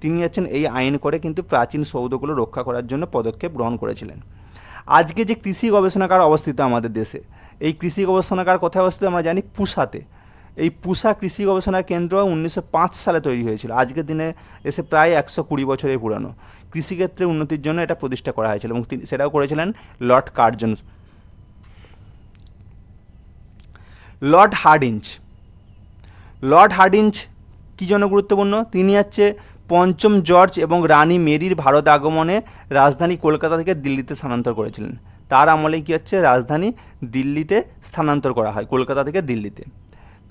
তিনি হচ্ছেন এই আইন করে কিন্তু প্রাচীন সৌধগুলো রক্ষা করার জন্য পদক্ষেপ গ্রহণ করেছিলেন। আজকে যে কৃষি গবেষণাগার অবস্থিত আমাদের দেশে, এই কৃষি গবেষণাগার কোথায় অবস্থিত আমরা জানি? পুসাতে। এই পুসা কৃষি গবেষণা কেন্দ্র 1905 সালে তৈরি হয়েছিল, আজকের দিনে এসে প্রায় 120 বছরের পুরানো। কৃষিক্ষেত্রে উন্নতির জন্য এটা প্রতিষ্ঠা করা হয়েছিল এবং তিনি সেটাও করেছিলেন lord Curzon. Lord Hardinge, lord Hardinge কী জন্য গুরুত্বপূর্ণ? তিনি হচ্ছে পঞ্চম জর্জ এবং রানী মেরির ভারত আগমনে রাজধানী কলকাতা থেকে দিল্লিতে স্থানান্তর করেছিলেন। তার আমলে কী হচ্ছে, রাজধানী দিল্লিতে স্থানান্তর করা হয়, কলকাতা থেকে দিল্লিতে।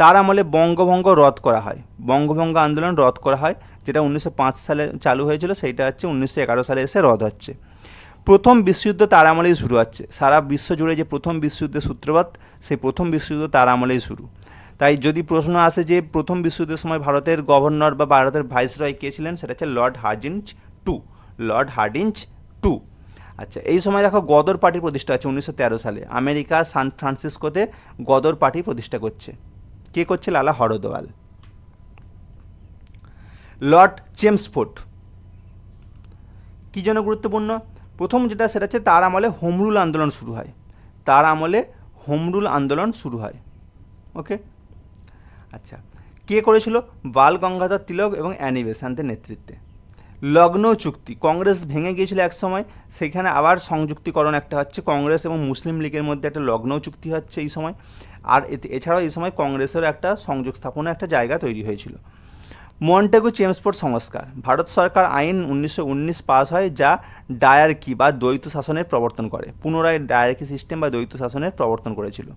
তার আমলে বঙ্গভঙ্গ রদ করা হয়, বঙ্গভঙ্গ আন্দোলন রদ করা হয়, যেটা 1905 সালে চালু হয়েছিল, সেইটা হচ্ছে 1911 সালে এসে রদ হচ্ছে। প্রথম বিশ্বযুদ্ধ তার আমলেই শুরু হচ্ছে, সারা বিশ্ব জুড়ে যে প্রথম বিশ্বযুদ্ধের সূত্রপাত, সেই প্রথম বিশ্বযুদ্ধ তার আমলেই শুরু। তাই যদি প্রশ্ন আসে যে প্রথম বিশ্বযুদ্ধের সময় ভারতের গভর্নর বা ভারতের ভাইসরয় কে ছিলেন, সেটা হচ্ছে Lord Hardinge two, Lord Hardinge two. আচ্ছা, এই সময় দেখো গদর পার্টির প্রতিষ্ঠা হচ্ছে 1913 সালে, আমেরিকা সান ফ্রান্সিসকোতে গদর পার্টি প্রতিষ্ঠা করছে। কে করছে? লালা হরদোয়াল। লর্ড চেমসফোর্ড কী জন্য গুরুত্বপূর্ণ? প্রথম যেটা সেটা হচ্ছে তার আমলে হোম রুল আন্দোলন শুরু হয়, তার আমলে হোম রুল আন্দোলন শুরু হয়। ওকে, আচ্ছা, কে করেছিল? বাল গঙ্গাধর তিলক এবং অ্যানি বেসান্তের নেতৃত্বে। লখনৌ চুক্তি, কংগ্রেস ভেঙে গিয়েছিল এক সময়, সেখানে আবার সংযুক্তিকরণ একটা হচ্ছে, কংগ্রেস এবং মুসলিম লীগের মধ্যে একটা লখনৌ চুক্তি হচ্ছে এই সময়। আর এছাড়াও এই সময় কংগ্রেসের একটা সংযোগ স্থাপনের একটা জায়গা তৈরি হয়েছিল। মন্টেগু চেমসফোর্ড সংস্কার, ভারত সরকার আইন 1919 পাস হয়, যা ডায়ার্কি বা দ্বৈত শাসনের প্রবর্তন করে, পুনরায় ডায়ার্কি সিস্টেম বা দ্বৈত শাসনের প্রবর্তন করেছিল।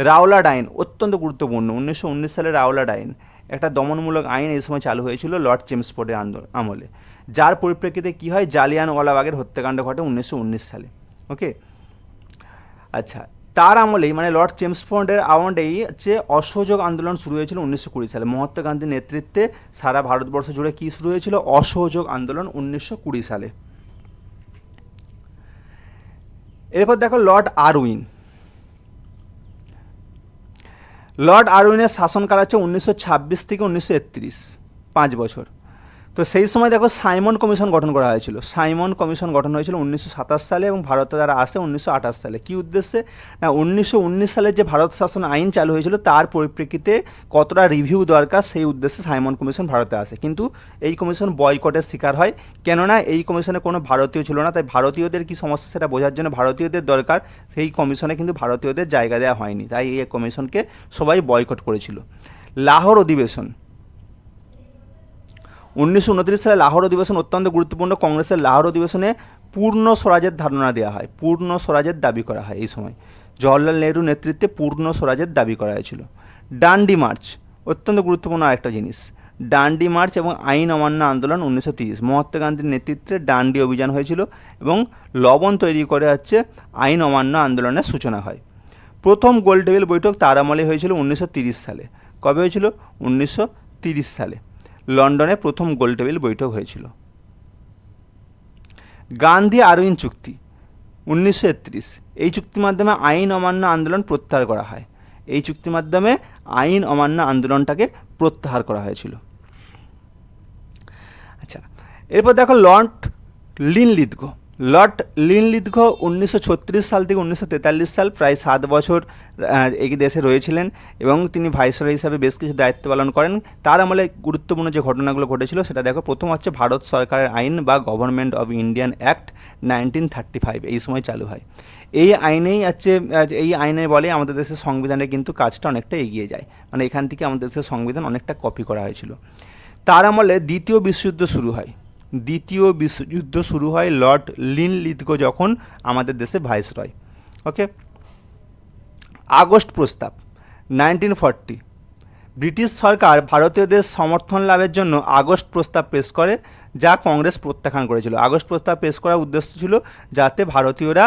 রাওলাট আইন অত্যন্ত গুরুত্বপূর্ণ, 1919 সালে রাওলাট আইন একটা দমনমূলক আইন এই সময় চালু হয়েছিল লর্ড চেমসফোর্ডের আমলে, যার পরিপ্রেক্ষিতে কী হয়, জালিয়ানওয়ালাবাগের হত্যাকাণ্ড ঘটে 1919 সালে। ওকে, আচ্ছা, তার আমলেই মানে লর্ড চেমসফোর্ডের আমলেই হচ্ছে অসহযোগ আন্দোলন শুরু হয়েছিল 1920 সালে, মহাত্মা গান্ধীর নেতৃত্বে সারা ভারতবর্ষ জুড়ে কী শুরু হয়েছিল? অসহযোগ আন্দোলন 1920 সালে। এরপর দেখো লর্ড আরউইন, লর্ড আরউইনের শাসনকাল হচ্ছে 1926 থেকে 1931, 5 বছর। তো সেই সময় দেখো সাইমন কমিশন গঠন করা হয়েছিল, সাইমন কমিশন গঠন হয়েছিল 1927 সালে এবং ভারতে তারা আসে 1928 সালে। কী উদ্দেশ্যে? না, 1919 সালে যে ভারত শাসন আইন চালু হয়েছিল তার পরিপ্রেক্ষিতে কতটা রিভিউ দরকার, সেই উদ্দেশ্যে সাইমন কমিশন ভারতে আসে। কিন্তু এই কমিশন বয়কটের শিকার হয়, কেননা এই কমিশনে কোনো ভারতীয় ছিল না, তাই ভারতীয়দের কী সমস্যা সেটা বোঝার জন্য ভারতীয়দের দরকার, সেই কমিশনে কিন্তু ভারতীয়দের জায়গা দেওয়া হয়নি, তাই এই কমিশনকে সবাই বয়কট করেছিল। লাহোর অধিবেশন, 1929 সালে লাহোর অধিবেশন অত্যন্ত গুরুত্বপূর্ণ। কংগ্রেসের লাহোর অধিবেশনে পূর্ণ স্বরাজের ধারণা দেওয়া হয়, পূর্ণ স্বরাজের দাবি করা হয়। এই সময় জওহরলাল নেহরুর নেতৃত্বে পূর্ণ স্বরাজের দাবি করা হয়েছিল। ডান্ডি মার্চ অত্যন্ত গুরুত্বপূর্ণ আরেকটা জিনিস, ডান্ডি মার্চ এবং আইন অমান্য আন্দোলন 1930, মহাত্মা গান্ধীর নেতৃত্বে ডান্ডি অভিযান হয়েছিল এবং লবণ তৈরি করে হচ্ছে আইন অমান্য আন্দোলনের সূচনা হয়। প্রথম গোলটেবিল বৈঠক তার আমলে হয়েছিল 1930 সালে। কবে হয়েছিল? 1930 সালে লন্ডনে প্রথম গোলটেবিল বৈঠক হয়েছিল। গান্ধী আরউইন চুক্তি 1931, এই চুক্তির মাধ্যমে আইন অমান্য আন্দোলন প্রত্যাহার করা হয়, এই চুক্তির মাধ্যমে আইন অমান্য আন্দোলনটাকে প্রত্যাহার করা হয়েছিল। আচ্ছা, এরপর দেখো লর্ড লিনলিথগো, লর্ড লিনলিথগো 1936 সাল থেকে 1943 সাল, প্রায় 7 বছর এই দেশে রয়েছিলেন এবং তিনি ভাইসরয় হিসাবে বেশ কিছু দায়িত্ব পালন করেন। তার আমলে গুরুত্বপূর্ণ যে ঘটনাগুলো ঘটেছিল সেটা দেখো। প্রথম হচ্ছে ভারত সরকারের আইন বা গভর্নমেন্ট অফ ইন্ডিয়ান অ্যাক্ট 1935 এই সময় চালু হয়। এই আইনেই হচ্ছে, এই আইনের বলে আমাদের দেশের সংবিধানে কিন্তু কাজটা অনেকটা এগিয়ে যায়, মানে এখান থেকে আমাদের দেশের সংবিধান অনেকটা কপি করা হয়েছিল। তার আমলে দ্বিতীয় বিশ্বযুদ্ধ শুরু হয়, দ্বিতীয় বিশ্বযুদ্ধ শুরু হয় লর্ড লিনলিথগো যখন আমাদের দেশে ভাইসরয়। ওকে, আগস্ট প্রস্তাব 1940, ব্রিটিশ সরকার ভারতীয়দের সমর্থন লাভের জন্য আগস্ট প্রস্তাব পেশ করে, যা কংগ্রেস প্রত্যাখ্যান করেছিল। আগস্ট প্রস্তাব পেশ করার উদ্দেশ্য ছিল যাতে ভারতীয়রা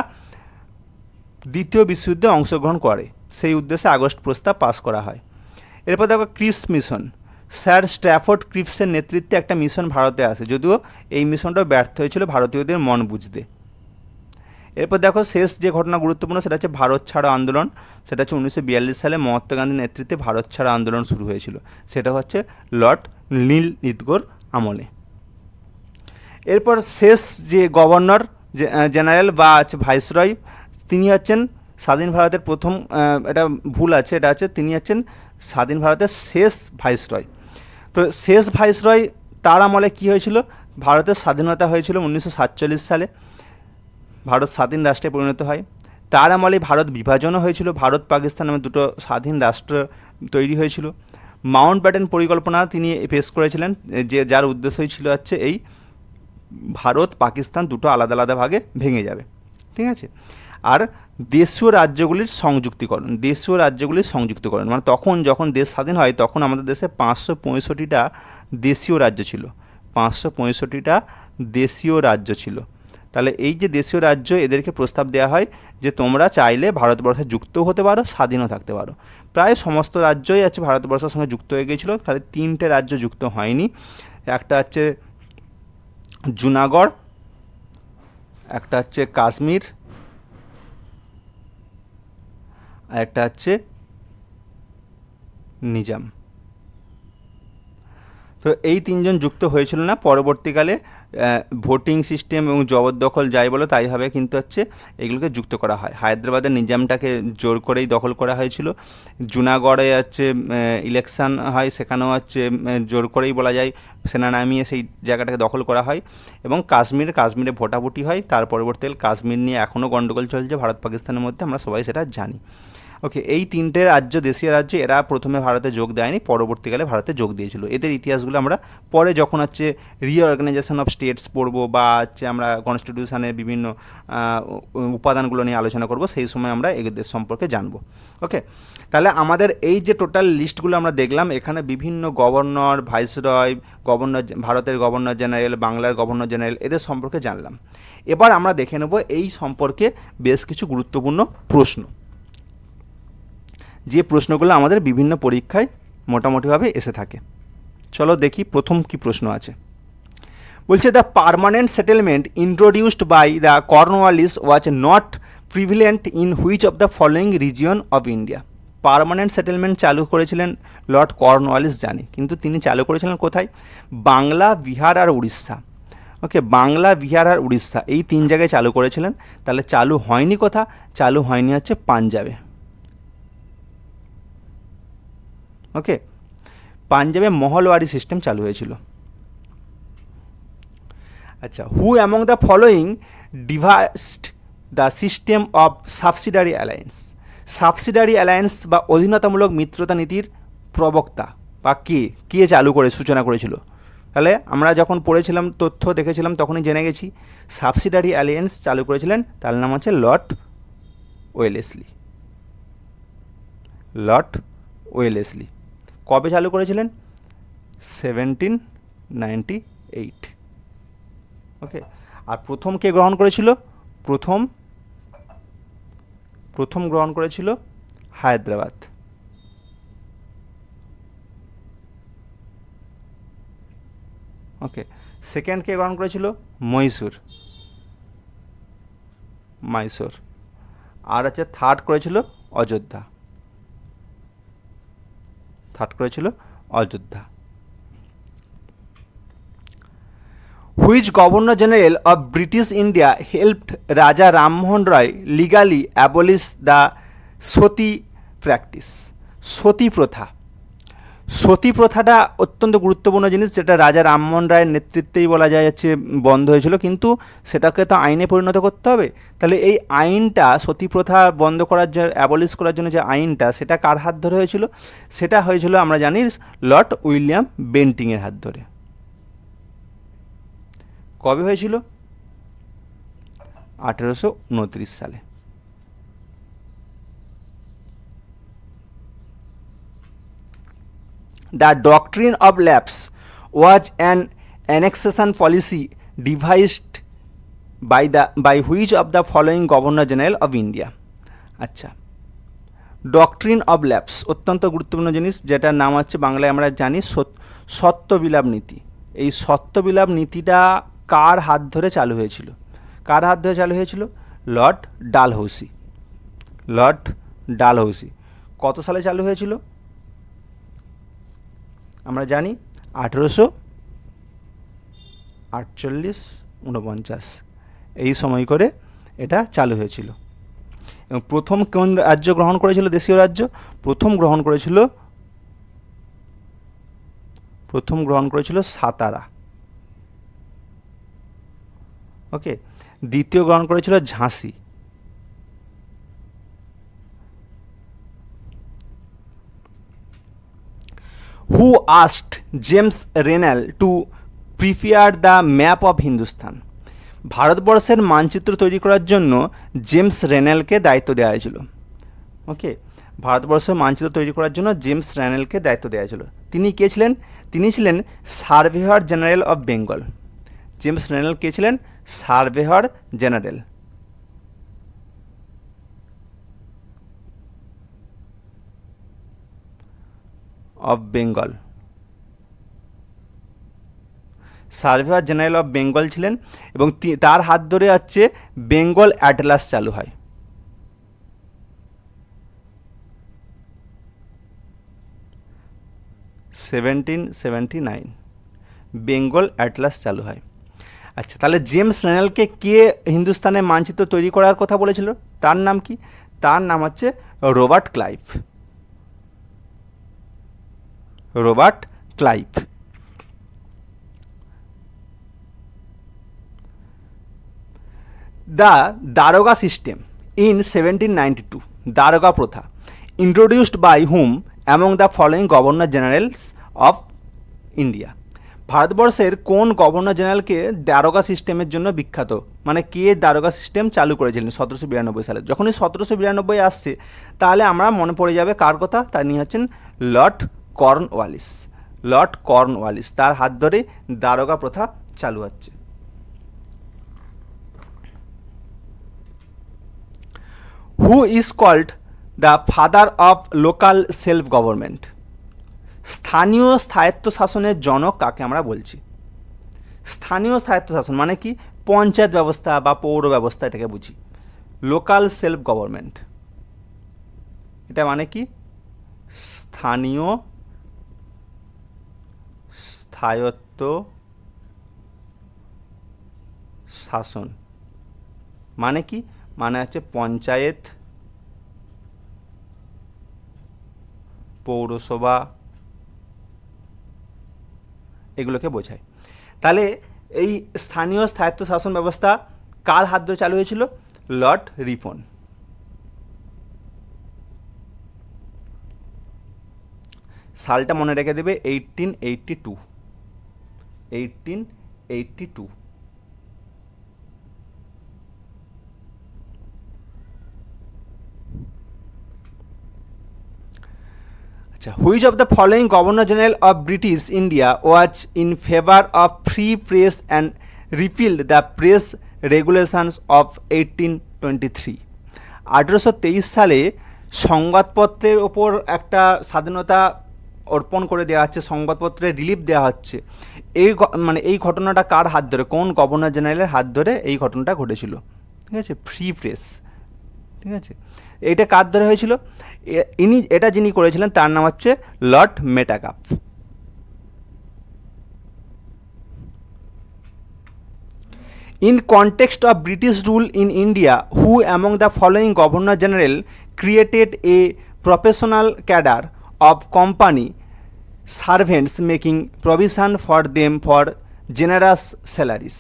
দ্বিতীয় বিশ্বযুদ্ধে অংশগ্রহণ করে, সেই উদ্দেশ্যে আগস্ট প্রস্তাব পাশ করা হয়। এরপর দেখো ক্রিপস মিশন, স্যার স্ট্র্যাফোর্ড ক্রিপসের নেতৃত্বে একটা মিশন ভারতে আসে, যদিও এই মিশনটা ব্যর্থ হয়েছিল ভারতীয়দের মন বুঝতে। এরপর দেখো শেষ যে ঘটনা গুরুত্বপূর্ণ সেটা হচ্ছে ভারত ছাড়ো আন্দোলন, সেটা হচ্ছে 1942 সালে মহাত্মা গান্ধীর নেতৃত্বে ভারত ছাড়ো আন্দোলন শুরু হয়েছিল, সেটা হচ্ছে লর্ড লিনলিথগোর আমলে। এরপর শেষ যে গভর্নর জেনারেল বা ভাইসরয়, তিনি হচ্ছেন স্বাধীন ভারতের প্রথম, এটা ভুল আছে, এটা আছে তিনি হচ্ছেন স্বাধীন ভারতের শেষ ভাইসরয়। তো শেষ ভাইসরয় তার আমলে কী হয়েছিল, ভারতের স্বাধীনতা হয়েছিল 1947 সালে, ভারত স্বাধীন রাষ্ট্রে পরিণত হয়। তার আমলে ভারত বিভাজনও হয়েছিল, ভারত পাকিস্তান নামে দুটো স্বাধীন রাষ্ট্র তৈরি হয়েছিল। মাউন্ট ব্যাটেন পরিকল্পনা তিনি পেশ করেছিলেন, যার উদ্দেশ্যই ছিল হচ্ছে এই ভারত পাকিস্তান দুটো আলাদা আলাদা ভাগে ভেঙে যাবে, ঠিক আছে। আর দেশীয় রাজ্যগুলির সংযুক্তিকরণ, মানে তখন যখন দেশ স্বাধীন হয় তখন আমাদের দেশে 565টা দেশীয় রাজ্য ছিল, 565টা দেশীয় রাজ্য ছিল। তাহলে এই যে দেশীয় রাজ্য, এদেরকে প্রস্তাব দেওয়া হয় যে তোমরা চাইলে ভারতবর্ষে যুক্তও হতে পারো, স্বাধীনও থাকতে পারো। প্রায় সমস্ত রাজ্যই আছে ভারতবর্ষের সঙ্গে যুক্ত হয়ে গিয়েছিলো, খালি 3টে রাজ্য যুক্ত হয়নি। একটা হচ্ছে জুনাগড়, একটা হচ্ছে কাশ্মীর, আর একটা হচ্ছে নিজাম। তো এই 3জন যুক্ত হয়েছিল না। পরবর্তীকালে ভোটিং সিস্টেম এবং জবরদখল যাই বলো তাই হবে, কিন্তু হচ্ছে এগুলোকে যুক্ত করা হয়। হায়দ্রাবাদের নিজামটাকে জোর করেই দখল করা হয়েছিল। জুনাগড়ে হচ্ছে ইলেকশান হয়, সেখানেও হচ্ছে জোর করেই বলা যায় সেনা নামিয়ে সেই জায়গাটাকে দখল করা হয়। এবং কাশ্মীরে ভোটাভুটি হয়। তার পরবর্তীকালে কাশ্মীর নিয়ে এখনও গণ্ডগোল চলছে ভারত পাকিস্তানের মধ্যে, আমরা সবাই সেটা জানি। ওকে, এই 3টে রাজ্য, দেশীয় রাজ্য, এরা প্রথমে ভারতে যোগ দেয়নি, পরবর্তীকালে ভারতে যোগ দিয়েছিল। এদের ইতিহাসগুলো আমরা পরে যখন হচ্ছে রিঅর্গানাইজেশন অফ স্টেটস পড়বো, বা হচ্ছে আমরা কনস্টিটিউশনের বিভিন্ন উপাদানগুলো নিয়ে আলোচনা করব, সেই সময় আমরা এদের সম্পর্কে জানবো। ওকে, তাহলে আমাদের এই যে টোটাল লিস্টগুলো আমরা দেখলাম, এখানে বিভিন্ন গভর্নর, ভাইসরয়, ভারতের গভর্নর জেনারেল, বাংলার গভর্নর জেনারেল, এদের সম্পর্কে জানলাম। এবার আমরা দেখে নেব এই সম্পর্কে বেশ কিছু গুরুত্বপূর্ণ প্রশ্ন, যে প্রশ্নগুলো আমাদের বিভিন্ন পরীক্ষায় মোটামুটিভাবে এসে থাকে। চলো দেখি প্রথম কি প্রশ্ন আছে। বলছে, the permanent settlement introduced by the Cornwallis was not prevalent in which of the following region of India. Permanent settlement চালু করেছিলেন লর্ড কর্নওয়ালিস, জানি, কিন্তু তিনি চালু করেছিলেন কোথায়? বাংলা, বিহার আর উড়িষ্যা। ওকে, বাংলা, বিহার আর উড়িষ্যা, এই 3 জায়গায় চালু করেছিলেন। তাহলে চালু হয়নি কোথা? চালু হয়নি হচ্ছে পাঞ্জাবে। ওকে, পাঞ্জাবে মহলওয়ারি সিস্টেম চালু হয়েছিল। আচ্ছা, who among the following devised the system of subsidiary alliance. Subsidiary alliance বা অধীনতামূলক মিত্রতা নীতির প্রবক্তা বা কে চালু করে সূচনা করেছিল? তাহলে আমরা যখন পড়েছিলাম, তথ্য দেখেছিলাম, তখনই জেনে গেছি সাবসিডারি অ্যালায়েন্স চালু করেছিলেন, তার নাম হচ্ছে লর্ড ওয়েলেসলি। লর্ড ওয়েলেসলি কবে চালু করেছিলেন? 1798। ওকে, আর প্রথম কে গ্রহণ করেছিল? প্রথম গ্রহণ করেছিল হায়দ্রাবাদ। ওকে, সেকেন্ড কে গ্রহণ করেছিল? মহীশূর। আর হচ্ছে থার্ড করেছিল Ayodhya. Which governor general of British India helped Raja Rammohan Roy legally abolish the sati practice. Sati প্রথাটা অত্যন্ত গুরুত্বপূর্ণ জিনিস, যেটা রাজা রামমোহন রায়ের নেতৃত্বেই বলা যায় হচ্ছে বন্ধ হয়েছিল, কিন্তু সেটাকে তো আইনে পরিণত করতে হবে। তাহলে এই আইনটা, সতী প্রথা বন্ধ করার জন্য, অ্যাবলিশ করার জন্য যে আইনটা, সেটা কার হাত ধরে হয়েছিল? সেটা হয়েছিল আমরা জানি লর্ড উইলিয়াম বেন্টিংয়ের হাত ধরে। কবে হয়েছিল? 1829 সালে। The doctrine of lapse was an annexation policy devised by which of the following Governor General of India? আচ্ছা, ডক্ট্রিন অফ ল্যাপস অত্যন্ত গুরুত্বপূর্ণ জিনিস, যেটার নাম হচ্ছে বাংলায় আমরা জানি সত্যবিলাপ নীতি। এই সত্যবিলাপ নীতিটা কার হাত ধরে চালু হয়েছিল? লর্ড ডালহৌসি। কত সালে চালু হয়েছিল? আমরা জানি 1848-49 এই সময় করে এটা চালু হয়েছিল। এবং প্রথম কোন রাজ্য গ্রহণ করেছিল দেশীয় রাজ্য? প্রথম গ্রহণ করেছিল প্রথম গ্রহণ করেছিল সাতারা। ওকে, দ্বিতীয় গ্রহণ করেছিল ঝাঁসি। Who asked James Rennell to prepare the map of Hindustan? ভারতবর্ষের মানচিত্র তৈরি করার জন্য জেমস রেনালকে দায়িত্ব দেওয়া হয়েছিল। ওকে, ভারতবর্ষের মানচিত্র তৈরি করার জন্য জেমস রেনালকে দায়িত্ব দেওয়া হয়েছিল। তিনি কে ছিলেন? তিনি ছিলেন surveyor general of Bengal. James Rennell কে ছিলেন? Surveyor general of Bengal. Surveyor general of Bengal ছিলেন এবং তার হাত ধরে হচ্ছে বেঙ্গল অ্যাটলাস চালু হয়। বেঙ্গল অ্যাটলাস চালু হয়। আচ্ছা, তাহলে জেমস রেনালকে কে হিন্দুস্তানের মানচিত্র তৈরি করার কথা বলেছিল? তার নাম কি? তার নাম হচ্ছে Robert Clive. Robert Clive. The daroga system in 1792, দারোগা প্রথা, introduced by whom among the following governor generals of India? ভারতবর্ষের কোন গভর্নর জেনারেলকে দারোগা সিস্টেমের জন্য বিখ্যাত, মানে কে দারোগা সিস্টেম চালু করেছিলেন 1792 সালে? যখনই 1792 আসছে তাহলে আমরা মনে পড়ে যাবে কার কথা? তার নিয়ে হচ্ছেন লর্ড কর্নওয়ালিস। লর্ড কর্নওয়ালিস, তার হাত ধরে দারোগা প্রথা চালু হচ্ছে। Who is called the father of local self government? স্থানীয় স্বায়ত্তশাসনের জনক কাকে আমরা বলছি? স্থানীয় স্বায়ত্তশাসন মানে কি? পঞ্চায়েত ব্যবস্থা বা পৌর ব্যবস্থা, এটাকে বুঝি। লোকাল সেলফ গভর্নমেন্ট এটা মানে কি? স্থানীয় স্বায়ত্ত শাসন মানে কি? মানে হচ্ছে পঞ্চায়েত, পৌরসভা, এগুলোকে বোঝায়। তাহলে এই স্থানীয় স্বায়ত্তশাসন ব্যবস্থা কার হাত ধরে চালু হয়েছিল? লর্ড রিপন। সালটা মনে রেখে দেবে, 1882। Which of the following Governor General of British India was in favor of free press and repealed the press regulations of 1823? 1823 সালে সংবাদপত্রের ওপর একটা স্বাধীনতা অর্পণ করে দেওয়া হচ্ছে, সংবাদপত্রে রিলিফ দেওয়া হচ্ছে। এই ঘটনাটা কার হাত ধরে, কোন গভর্নর জেনারেলের হাত ধরে এই ঘটনাটা ঘটেছিল? ঠিক আছে, ফ্রি প্রেস। ঠিক আছে, এইটা কার ধরে হয়েছিল? যিনি করেছিলেন তার নাম হচ্ছে lord Metcalfe. In context of British rule in India, who among the following governor general created a professional cadre of company servants making provision for them for generous salaries?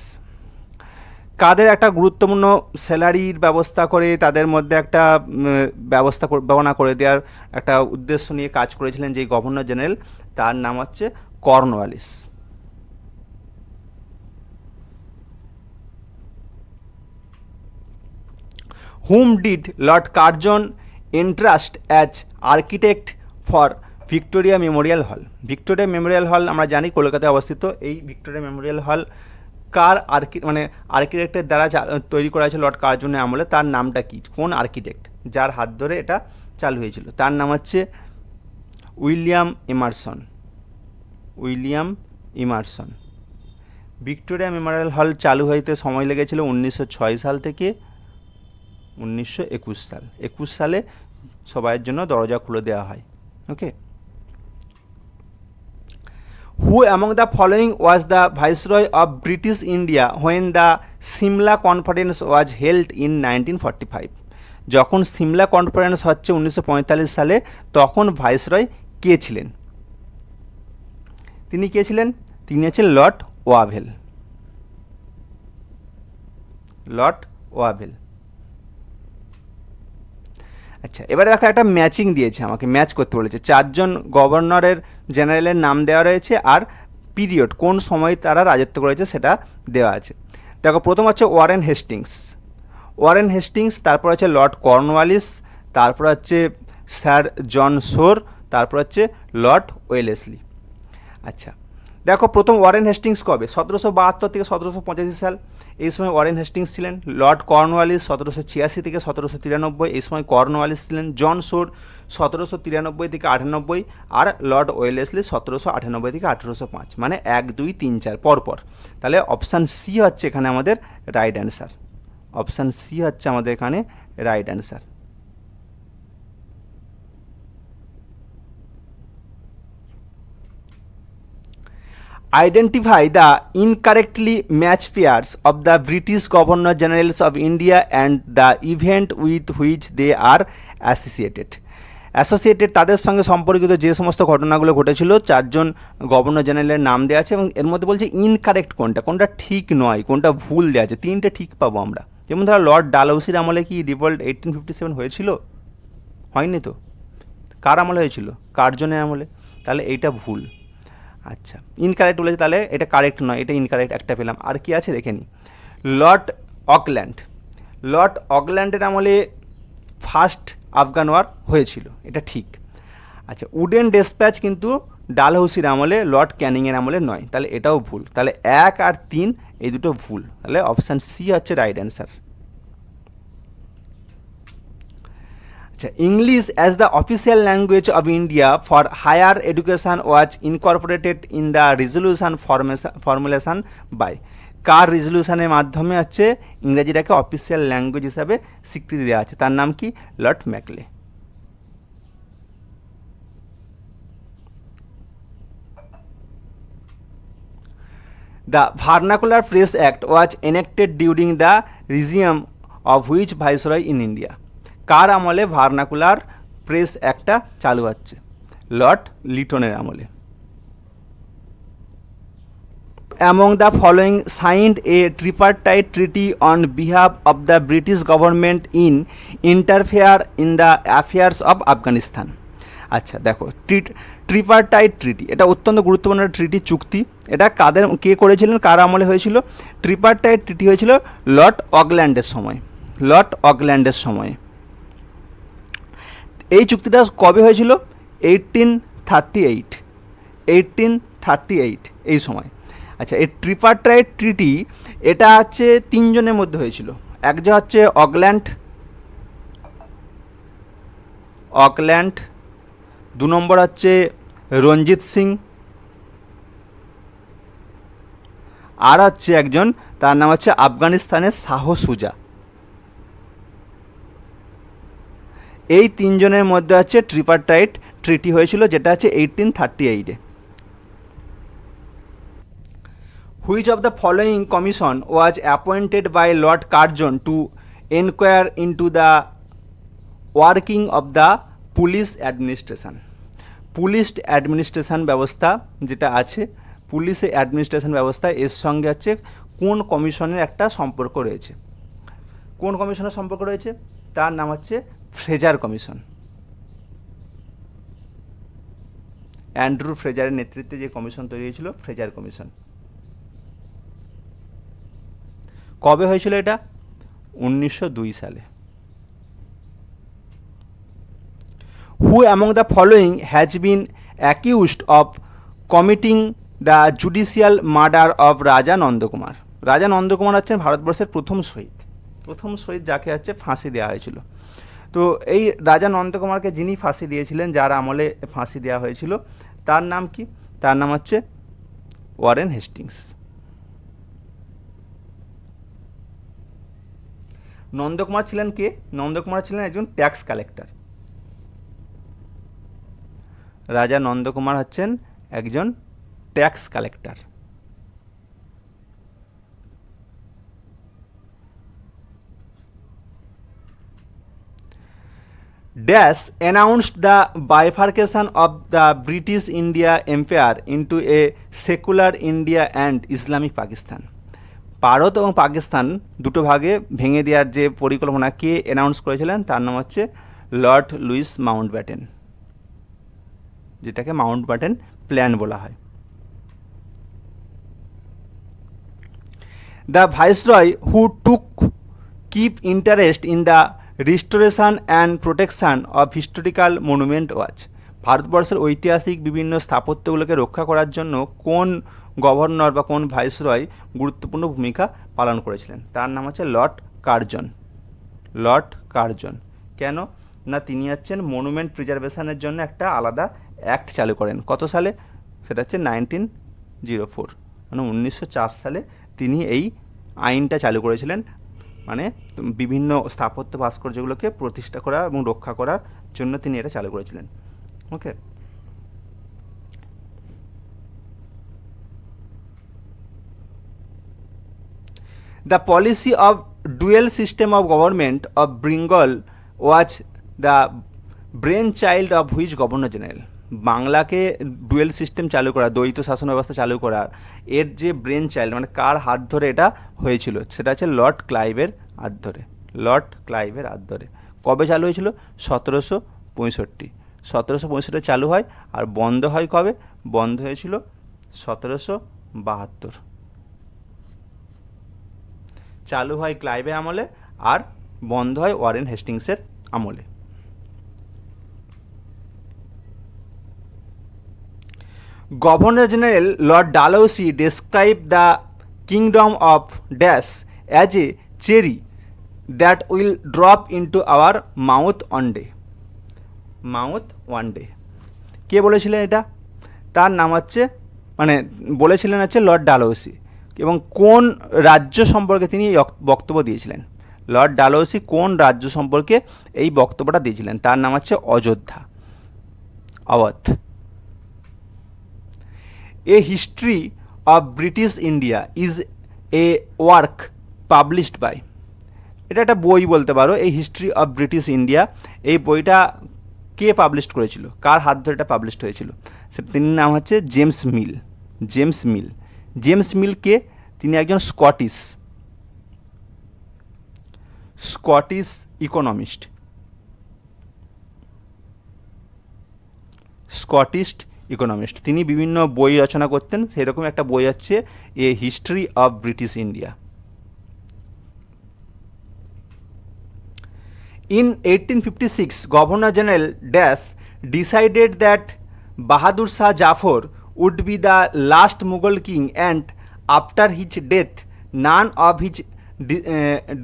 কাদের একটা গুরুত্বপূর্ণ স্যালারির ব্যবস্থা করে তাদের মধ্যে একটা ব্যবস্থা করে দেওয়ার একটা উদ্দেশ্য নিয়ে কাজ করেছিলেন যেই গভর্নর জেনারেল, তার নাম হচ্ছে Cornwallis. Whom did Lord Curzon entrust as architect for Victoria Memorial হল? ভিক্টোরিয়া মেমোরিয়াল হল আমরা জানি কলকাতায় অবস্থিত। এই ভিক্টোরিয়া মেমোরিয়াল হল কার আর্কিটেক্টের দ্বারা তৈরি করা হয়েছিল লর্ড কার্জনের আমলে? তার নামটা কি? কোন আর্কিটেক্ট যার হাত ধরে এটা চালু হয়েছিল? তার নাম হচ্ছে উইলিয়াম ইমারসন। ভিক্টোরিয়া মেমোরিয়াল হল চালু হইতে সময় লেগেছিল 1906 সাল থেকে 1921 সাল। 21 সালে সবাইয়ের জন্য দরজা খুলে দেওয়া হয়। ওকে, Who among the following was the Viceroy of British India when the Simla Conference was held in 1945? যখন সিমলা কনফারেন্স হচ্ছে 1945 সালে, তখন ভাইসরয় কে ছিলেন? তিনি কে ছিলেন? তিনি হচ্ছেন লর্ড ওয়াভেল। Lord Wavell. আচ্ছা, এবারে দেখো একটা ম্যাচিং দিয়েছে, আমাকে ম্যাচ করতে বলেছে। 4জন গভর্নরের জেনারেলের নাম দেওয়া রয়েছে আর পিরিয়ড কোন সময় তারা রাজত্ব করেছে সেটা দেওয়া আছে। দেখো প্রথম হচ্ছে ওয়ারেন হেস্টিংস। ওয়ারেন হেস্টিংস, তারপর হচ্ছে লর্ড কর্নওয়ালিস, তারপর হচ্ছে স্যার জন শোর, তারপর হচ্ছে লর্ড ওয়েলেসলি। আচ্ছা, দেখো প্রথম ওয়ারেন হেস্টিংস কবে? 1772 থেকে 1785 সাল, এই সময় ওয়ারেন হেস্টিংস ছিলেন। লর্ড কর্নওয়ালিস 1786 থেকে 1793, এই সময় কর্নওয়ালিস ছিলেন। জন শোর 1793 থেকে 98, আর লর্ড ওয়েলেসলি 1798 থেকে 1805, মানে 1, 2, 3, 4 পরপর। তাহলে অপশান সি হচ্ছে এখানে আমাদের রাইট অ্যান্সার। অপশান সি হচ্ছে আমাদের এখানে right answer. Identify the incorrectly matched pairs of the British Governor Generals of India and the event with which they are associated. Associated, তাদের সঙ্গে সম্পর্কিত যে সমস্ত ঘটনাগুলো ঘটেছিল, 4জন গভর্নর জেনারেলের নাম দেওয়া আছে এবং এর মধ্যে বলছে ইনকারেক্ট কোনটা, কোনটা ঠিক নয়, কোনটা ভুল দেওয়া আছে। 3টে ঠিক পাবো আমরা। যেমন ধরো লর্ড ডালহৌসির আমলে কি রিভোল্ট 1857 হয়েছিল? হয়নি তো। কার আমলে হয়েছিল? কার্জনের আমলে। তাহলে এইটা ভুল। আচ্ছা, ইনকারেক্ট বলেছে, তাহলে এটা কারেক্ট নয়, এটা ইনকারেক্ট একটা পেলাম। আর কি আছে দেখে নিই। Lord Auckland. লর্ড অকল্যান্ডের আমলে ফার্স্ট আফগান ওয়ার হয়েছিল, এটা ঠিক। আচ্ছা, উডেন ডেসপ্যাচ কিন্তু ডালহৌসির আমলে, লর্ড ক্যানিংয়ের আমলে নয়, তাহলে এটাও ভুল। তাহলে 1 আর 3 এই দুটো ভুল, তাহলে অপশান সি হচ্ছে right answer. English as the official language of India for higher education was incorporated in the resolution formulation by, কার রেজলিউশনের মাধ্যমে হচ্ছে ইংরেজিটাকে অফিসিয়াল ল্যাঙ্গুয়েজ হিসাবে স্বীকৃতি দেওয়া আছে? তার নাম কি? Lord Macaulay. The Vernacular Press Act was enacted during the regime of which viceroy in India? কার আমলে ভার্নাকুলার প্রেস অ্যাক্টটা চালু হচ্ছে? লর্ড লিটনের আমলে। Among the following signed a tripartite treaty on behalf of the British government in interfere in the affairs of Afghanistan? আচ্ছা দেখো, ট্রিপারটাইট ট্রিটি, এটা অত্যন্ত গুরুত্বপূর্ণ ট্রিটি, চুক্তি। এটা কাদের, কে করেছিলেন, কার আমলে হয়েছিল? ট্রিপারটাইট ট্রিটি হয়েছিল লর্ড অকল্যান্ডের সময়। লর্ড অকল্যান্ডের সময়ে। এই চুক্তিটা কবে হয়েছিল? 1838 এই সময়। আচ্ছা, এই ট্রিপারটাইট ট্রিটি এটা হচ্ছে 3 জনের মধ্যে হয়েছিল। একজন হচ্ছে অকল্যান্ড, 2 নম্বর হচ্ছে রঞ্জিত সিং, আর হচ্ছে একজন, তার নাম হচ্ছে আফগানিস্তানের শাহ সুজা। এই 3 জনের মধ্যে হচ্ছে ট্রিপারটাইট ট্রিটি হয়েছিল, যেটা হচ্ছে 1838-এ। Which of the following commission was appointed by lord Curzon to enquire into the working of the police administration? Police administration ব্যবস্থা যেটা আছে, পুলিশ অ্যাডমিনিস্ট্রেশন ব্যবস্থা, এর সঙ্গে হচ্ছে কোন কমিশনের একটা সম্পর্ক রয়েছে? কোন কমিশনের সম্পর্ক রয়েছে? তার নাম হচ্ছে ফ্রেজার কমিশন। অ্যান্ড্রু ফ্রেজারের নেতৃত্বে যে কমিশন তৈরি হয়েছিল, ফ্রেজার কমিশন। কবে হয়েছিল এটা? 1902 সালে। হু among the following has been accused of committing the judicial murder of রাজা নন্দকুমার? রাজা নন্দকুমার হচ্ছেন ভারতবর্ষের প্রথম শহীদ যাকে হচ্ছে ফাঁসি দেওয়া হয়েছিল। তো এই রাজা নন্দকুমারকে যিনি ফাঁসি দিয়েছিলেন, যার আমলে ফাঁসি দেওয়া হয়েছিল, তার নাম কি? তার নাম হচ্ছে ওয়ারেন হেস্টিংস। নন্দকুমার ছিলেন কে? নন্দকুমার ছিলেন একজন ট্যাক্স কালেক্টর। রাজা নন্দকুমার হচ্ছেন একজন tax collector. Dash announced the bifurcation of the British India Empire into a secular India and Islamic Pakistan. Bharat এবং পাকিস্তান দুটো ভাগে ভেঙে দেওয়ার যে পরিকল্পনা কে অ্যানাউন্স করেছিলেন তার নাম হচ্ছে লর্ড লুইস মাউন্টব্যাটেন, যেটাকে মাউন্টব্যাটেন প্ল্যান বলা হয়। The viceroy who took keep interest in the restoration and protection of historical monument was, ভারতবর্ষের ঐতিহাসিক বিভিন্ন স্থাপত্যগুলোকে রক্ষা করার জন্য কোন গভর্নর বা কোন ভাইসরয় গুরুত্বপূর্ণ ভূমিকা পালন করেছিলেন? তার নাম হচ্ছে লর্ড কার্জন। লর্ড কার্জন কেন না তিনি হচ্ছেন মনুমেন্ট প্রিজার্ভেশনের জন্য একটা আলাদা অ্যাক্ট চালু করেন। কত সালে? সেটা হচ্ছে 1904, মানে 1904 সালে তিনি এই আইনটা চালু করেছিলেন, মানে বিভিন্ন স্থাপত্য ভাস্কর্যগুলোকে প্রতিষ্ঠা করা এবং রক্ষা করার জন্য তিনি এটা চালু করেছিলেন। Okay, the policy of dual system of government of Bengal was the brain child of which governor general? বাংলাকে ডুয়েল সিস্টেম চালু করা, দ্বৈত শাসন ব্যবস্থা চালু করার এর যে ব্রেন চাইল্ড, মানে কার হাত ধরে এটা হয়েছিল, সেটা হচ্ছে লর্ড ক্লাইভের হাত ধরে। লর্ড ক্লাইভের হাত ধরে। কবে চালু হয়েছিল? 1765। 1765 চালু হয়, আর বন্ধ হয় কবে? বন্ধ হয়েছিল 1772। চালু হয় ক্লাইভের আমলে আর বন্ধ হয় ওয়ারেন হেস্টিংসের আমলে। Governor General Lord Dalhousie described the kingdom of Dash as a cherry that will drop into our mouth one day. Mouth one day. কে বলেছিলেন এটা? তার নাম হচ্ছে, মানে বলেছিলেন হচ্ছে লর্ড ডালহৌসি। এবং কোন রাজ্য সম্পর্কে তিনি বক্তব্য দিয়েছিলেন? লর্ড ডালহৌসি কোন রাজ্য সম্পর্কে এই বক্তব্যটা দিয়েছিলেন? তার নাম হচ্ছে অযোধ্যা, অবধ। A history of British India is a work published by, এটা একটা বই বলতে পারো। এই হিস্ট্রি অফ ব্রিটিশ ইন্ডিয়া, এই বইটা কে পাবলিশ করেছিল? কার হাত ধরে এটা পাবলিশড হয়েছিল? সেটা তিনি নাম হচ্ছে James Mill. James Mill. James Mill কে? তিনি একজন স্কটিশ ইকোনমিস্ট। Scottish economist. তিনি বিভিন্ন বই রচনা করতেন, সেরকম একটা বই হচ্ছে a history of British India. In 1856, Governor General Dash decided that Bahadur Shah Jafar would be the last Mughal king, and after his death, none of his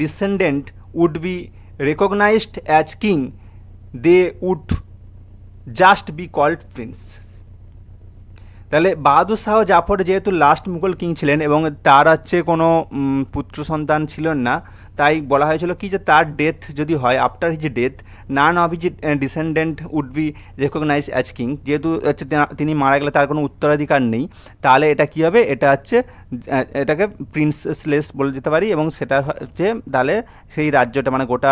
descendants would be recognized as king. They would just be called prince. তাহলে বাহাদুর শাহ জাফর যেহেতু লাস্ট মুঘল কিং ছিলেন এবং তার হচ্ছে কোনো পুত্র সন্তান ছিলেন না, তাই বলা হয়েছিল কি যে তার ডেথ যদি হয়, after his death none of his descendant would be recognise as king. যেহেতু হচ্ছে তিনি মারা গেলে তার কোনো উত্তরাধিকার নেই, তাহলে এটা কী হবে? এটা হচ্ছে এটাকে প্রিন্সেসলেস বলে দিতে পারি, এবং সেটা হচ্ছে তাহলে সেই রাজ্যটা, মানে গোটা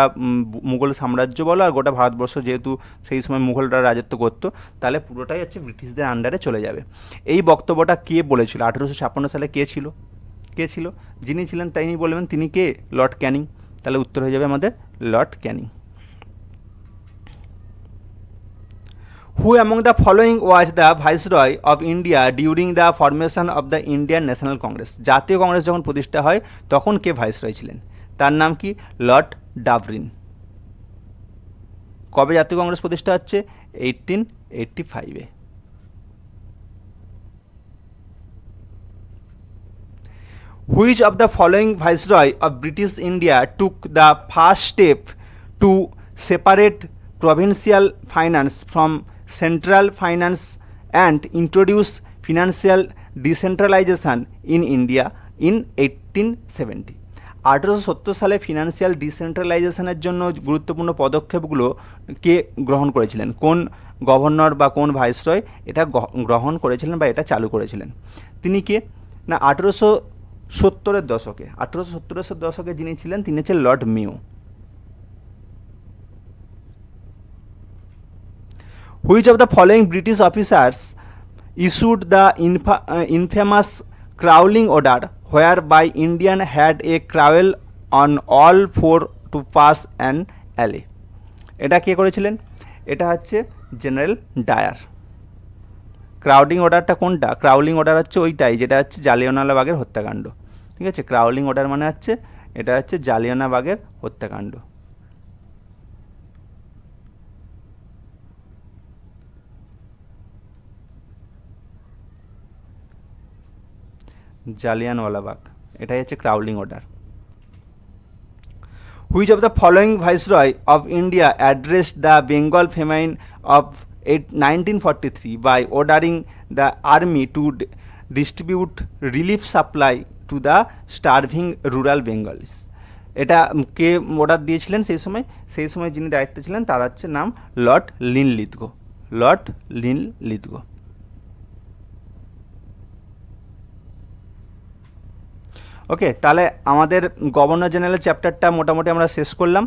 মুঘল সাম্রাজ্য বলো আর গোটা ভারতবর্ষ, যেহেতু সেই সময় মুঘলরা রাজত্ব করতো, তাহলে পুরোটাই হচ্ছে ব্রিটিশদের আন্ডারে চলে যাবে। এই বক্তব্যটা কে বলেছিল? 1856 সালে কে ছিল? যিনি ছিলেন তিনি বলবেন তিনি কে? লর্ড ক্যানিং। তাহলে উত্তর হয়ে যাবে আমাদের Lord Canning. Who among the following was the viceroy of India during the formation of the Indian national Congress? জাতীয় কংগ্রেস যখন প্রতিষ্ঠা হয় তখন কে ভাইসরয় ছিলেন? তার নাম কি? লর্ড ডাবরিন। কবে জাতীয় কংগ্রেস প্রতিষ্ঠা হচ্ছে? 1885-এ। Which of the following viceroy of British India took the first step to separate provincial finance from central finance and introduce financial decentralization in India in 1870? 1870 সালে ফিনান্সিয়াল ডিসেন্ট্রালাইজেশনের জন্য গুরুত্বপূর্ণ পদক্ষেপগুলো কে গ্রহণ করেছিলেন? কোন গভর্নর বা কোন ভাইসরয় এটা গ্রহণ করেছিলেন বা এটা চালু করেছিলেন? তিনি কে? না 1870-এর দশকে, 1870-এর দশকে যিনি ছিলেন তিনি হচ্ছেন Lord Mayo. Which of the following British officers issued the infamous Crowling Order, whereby Indian had a crawl on all four to pass an alley? এটা কে করেছিলেন? এটা হচ্ছে জেনারেল ডায়ার। ক্রাউডিং অর্ডারটা কোনটা? ক্রাউলিং অর্ডার হচ্ছে ওইটাই যেটা হচ্ছে জালিয়ানওয়ালাবাগের হত্যাকাণ্ড। ঠিক আছে, ক্রাউলিং অর্ডার মানে হচ্ছে এটা হচ্ছে জালিয়ানওয়ালাবাগের হত্যাকাণ্ড। জালিয়ানওয়ালাবাগ, এটাই হচ্ছে crawling order. Which of the following viceroy of India addressed the Bengal famine of 1943 by ordering the army to distribute relief supply to the starving rural Bengals? এটা কে অর্ডার দিয়েছিলেন সেই সময়? সেই সময় যিনি দায়িত্বে ছিলেন তার হচ্ছে নাম lord Linlithgow. Lord Linlithgow. Okay, তাহলে আমাদের গভর্নর জেনারেল চ্যাপ্টারটা মোটামুটি আমরা শেষ করলাম।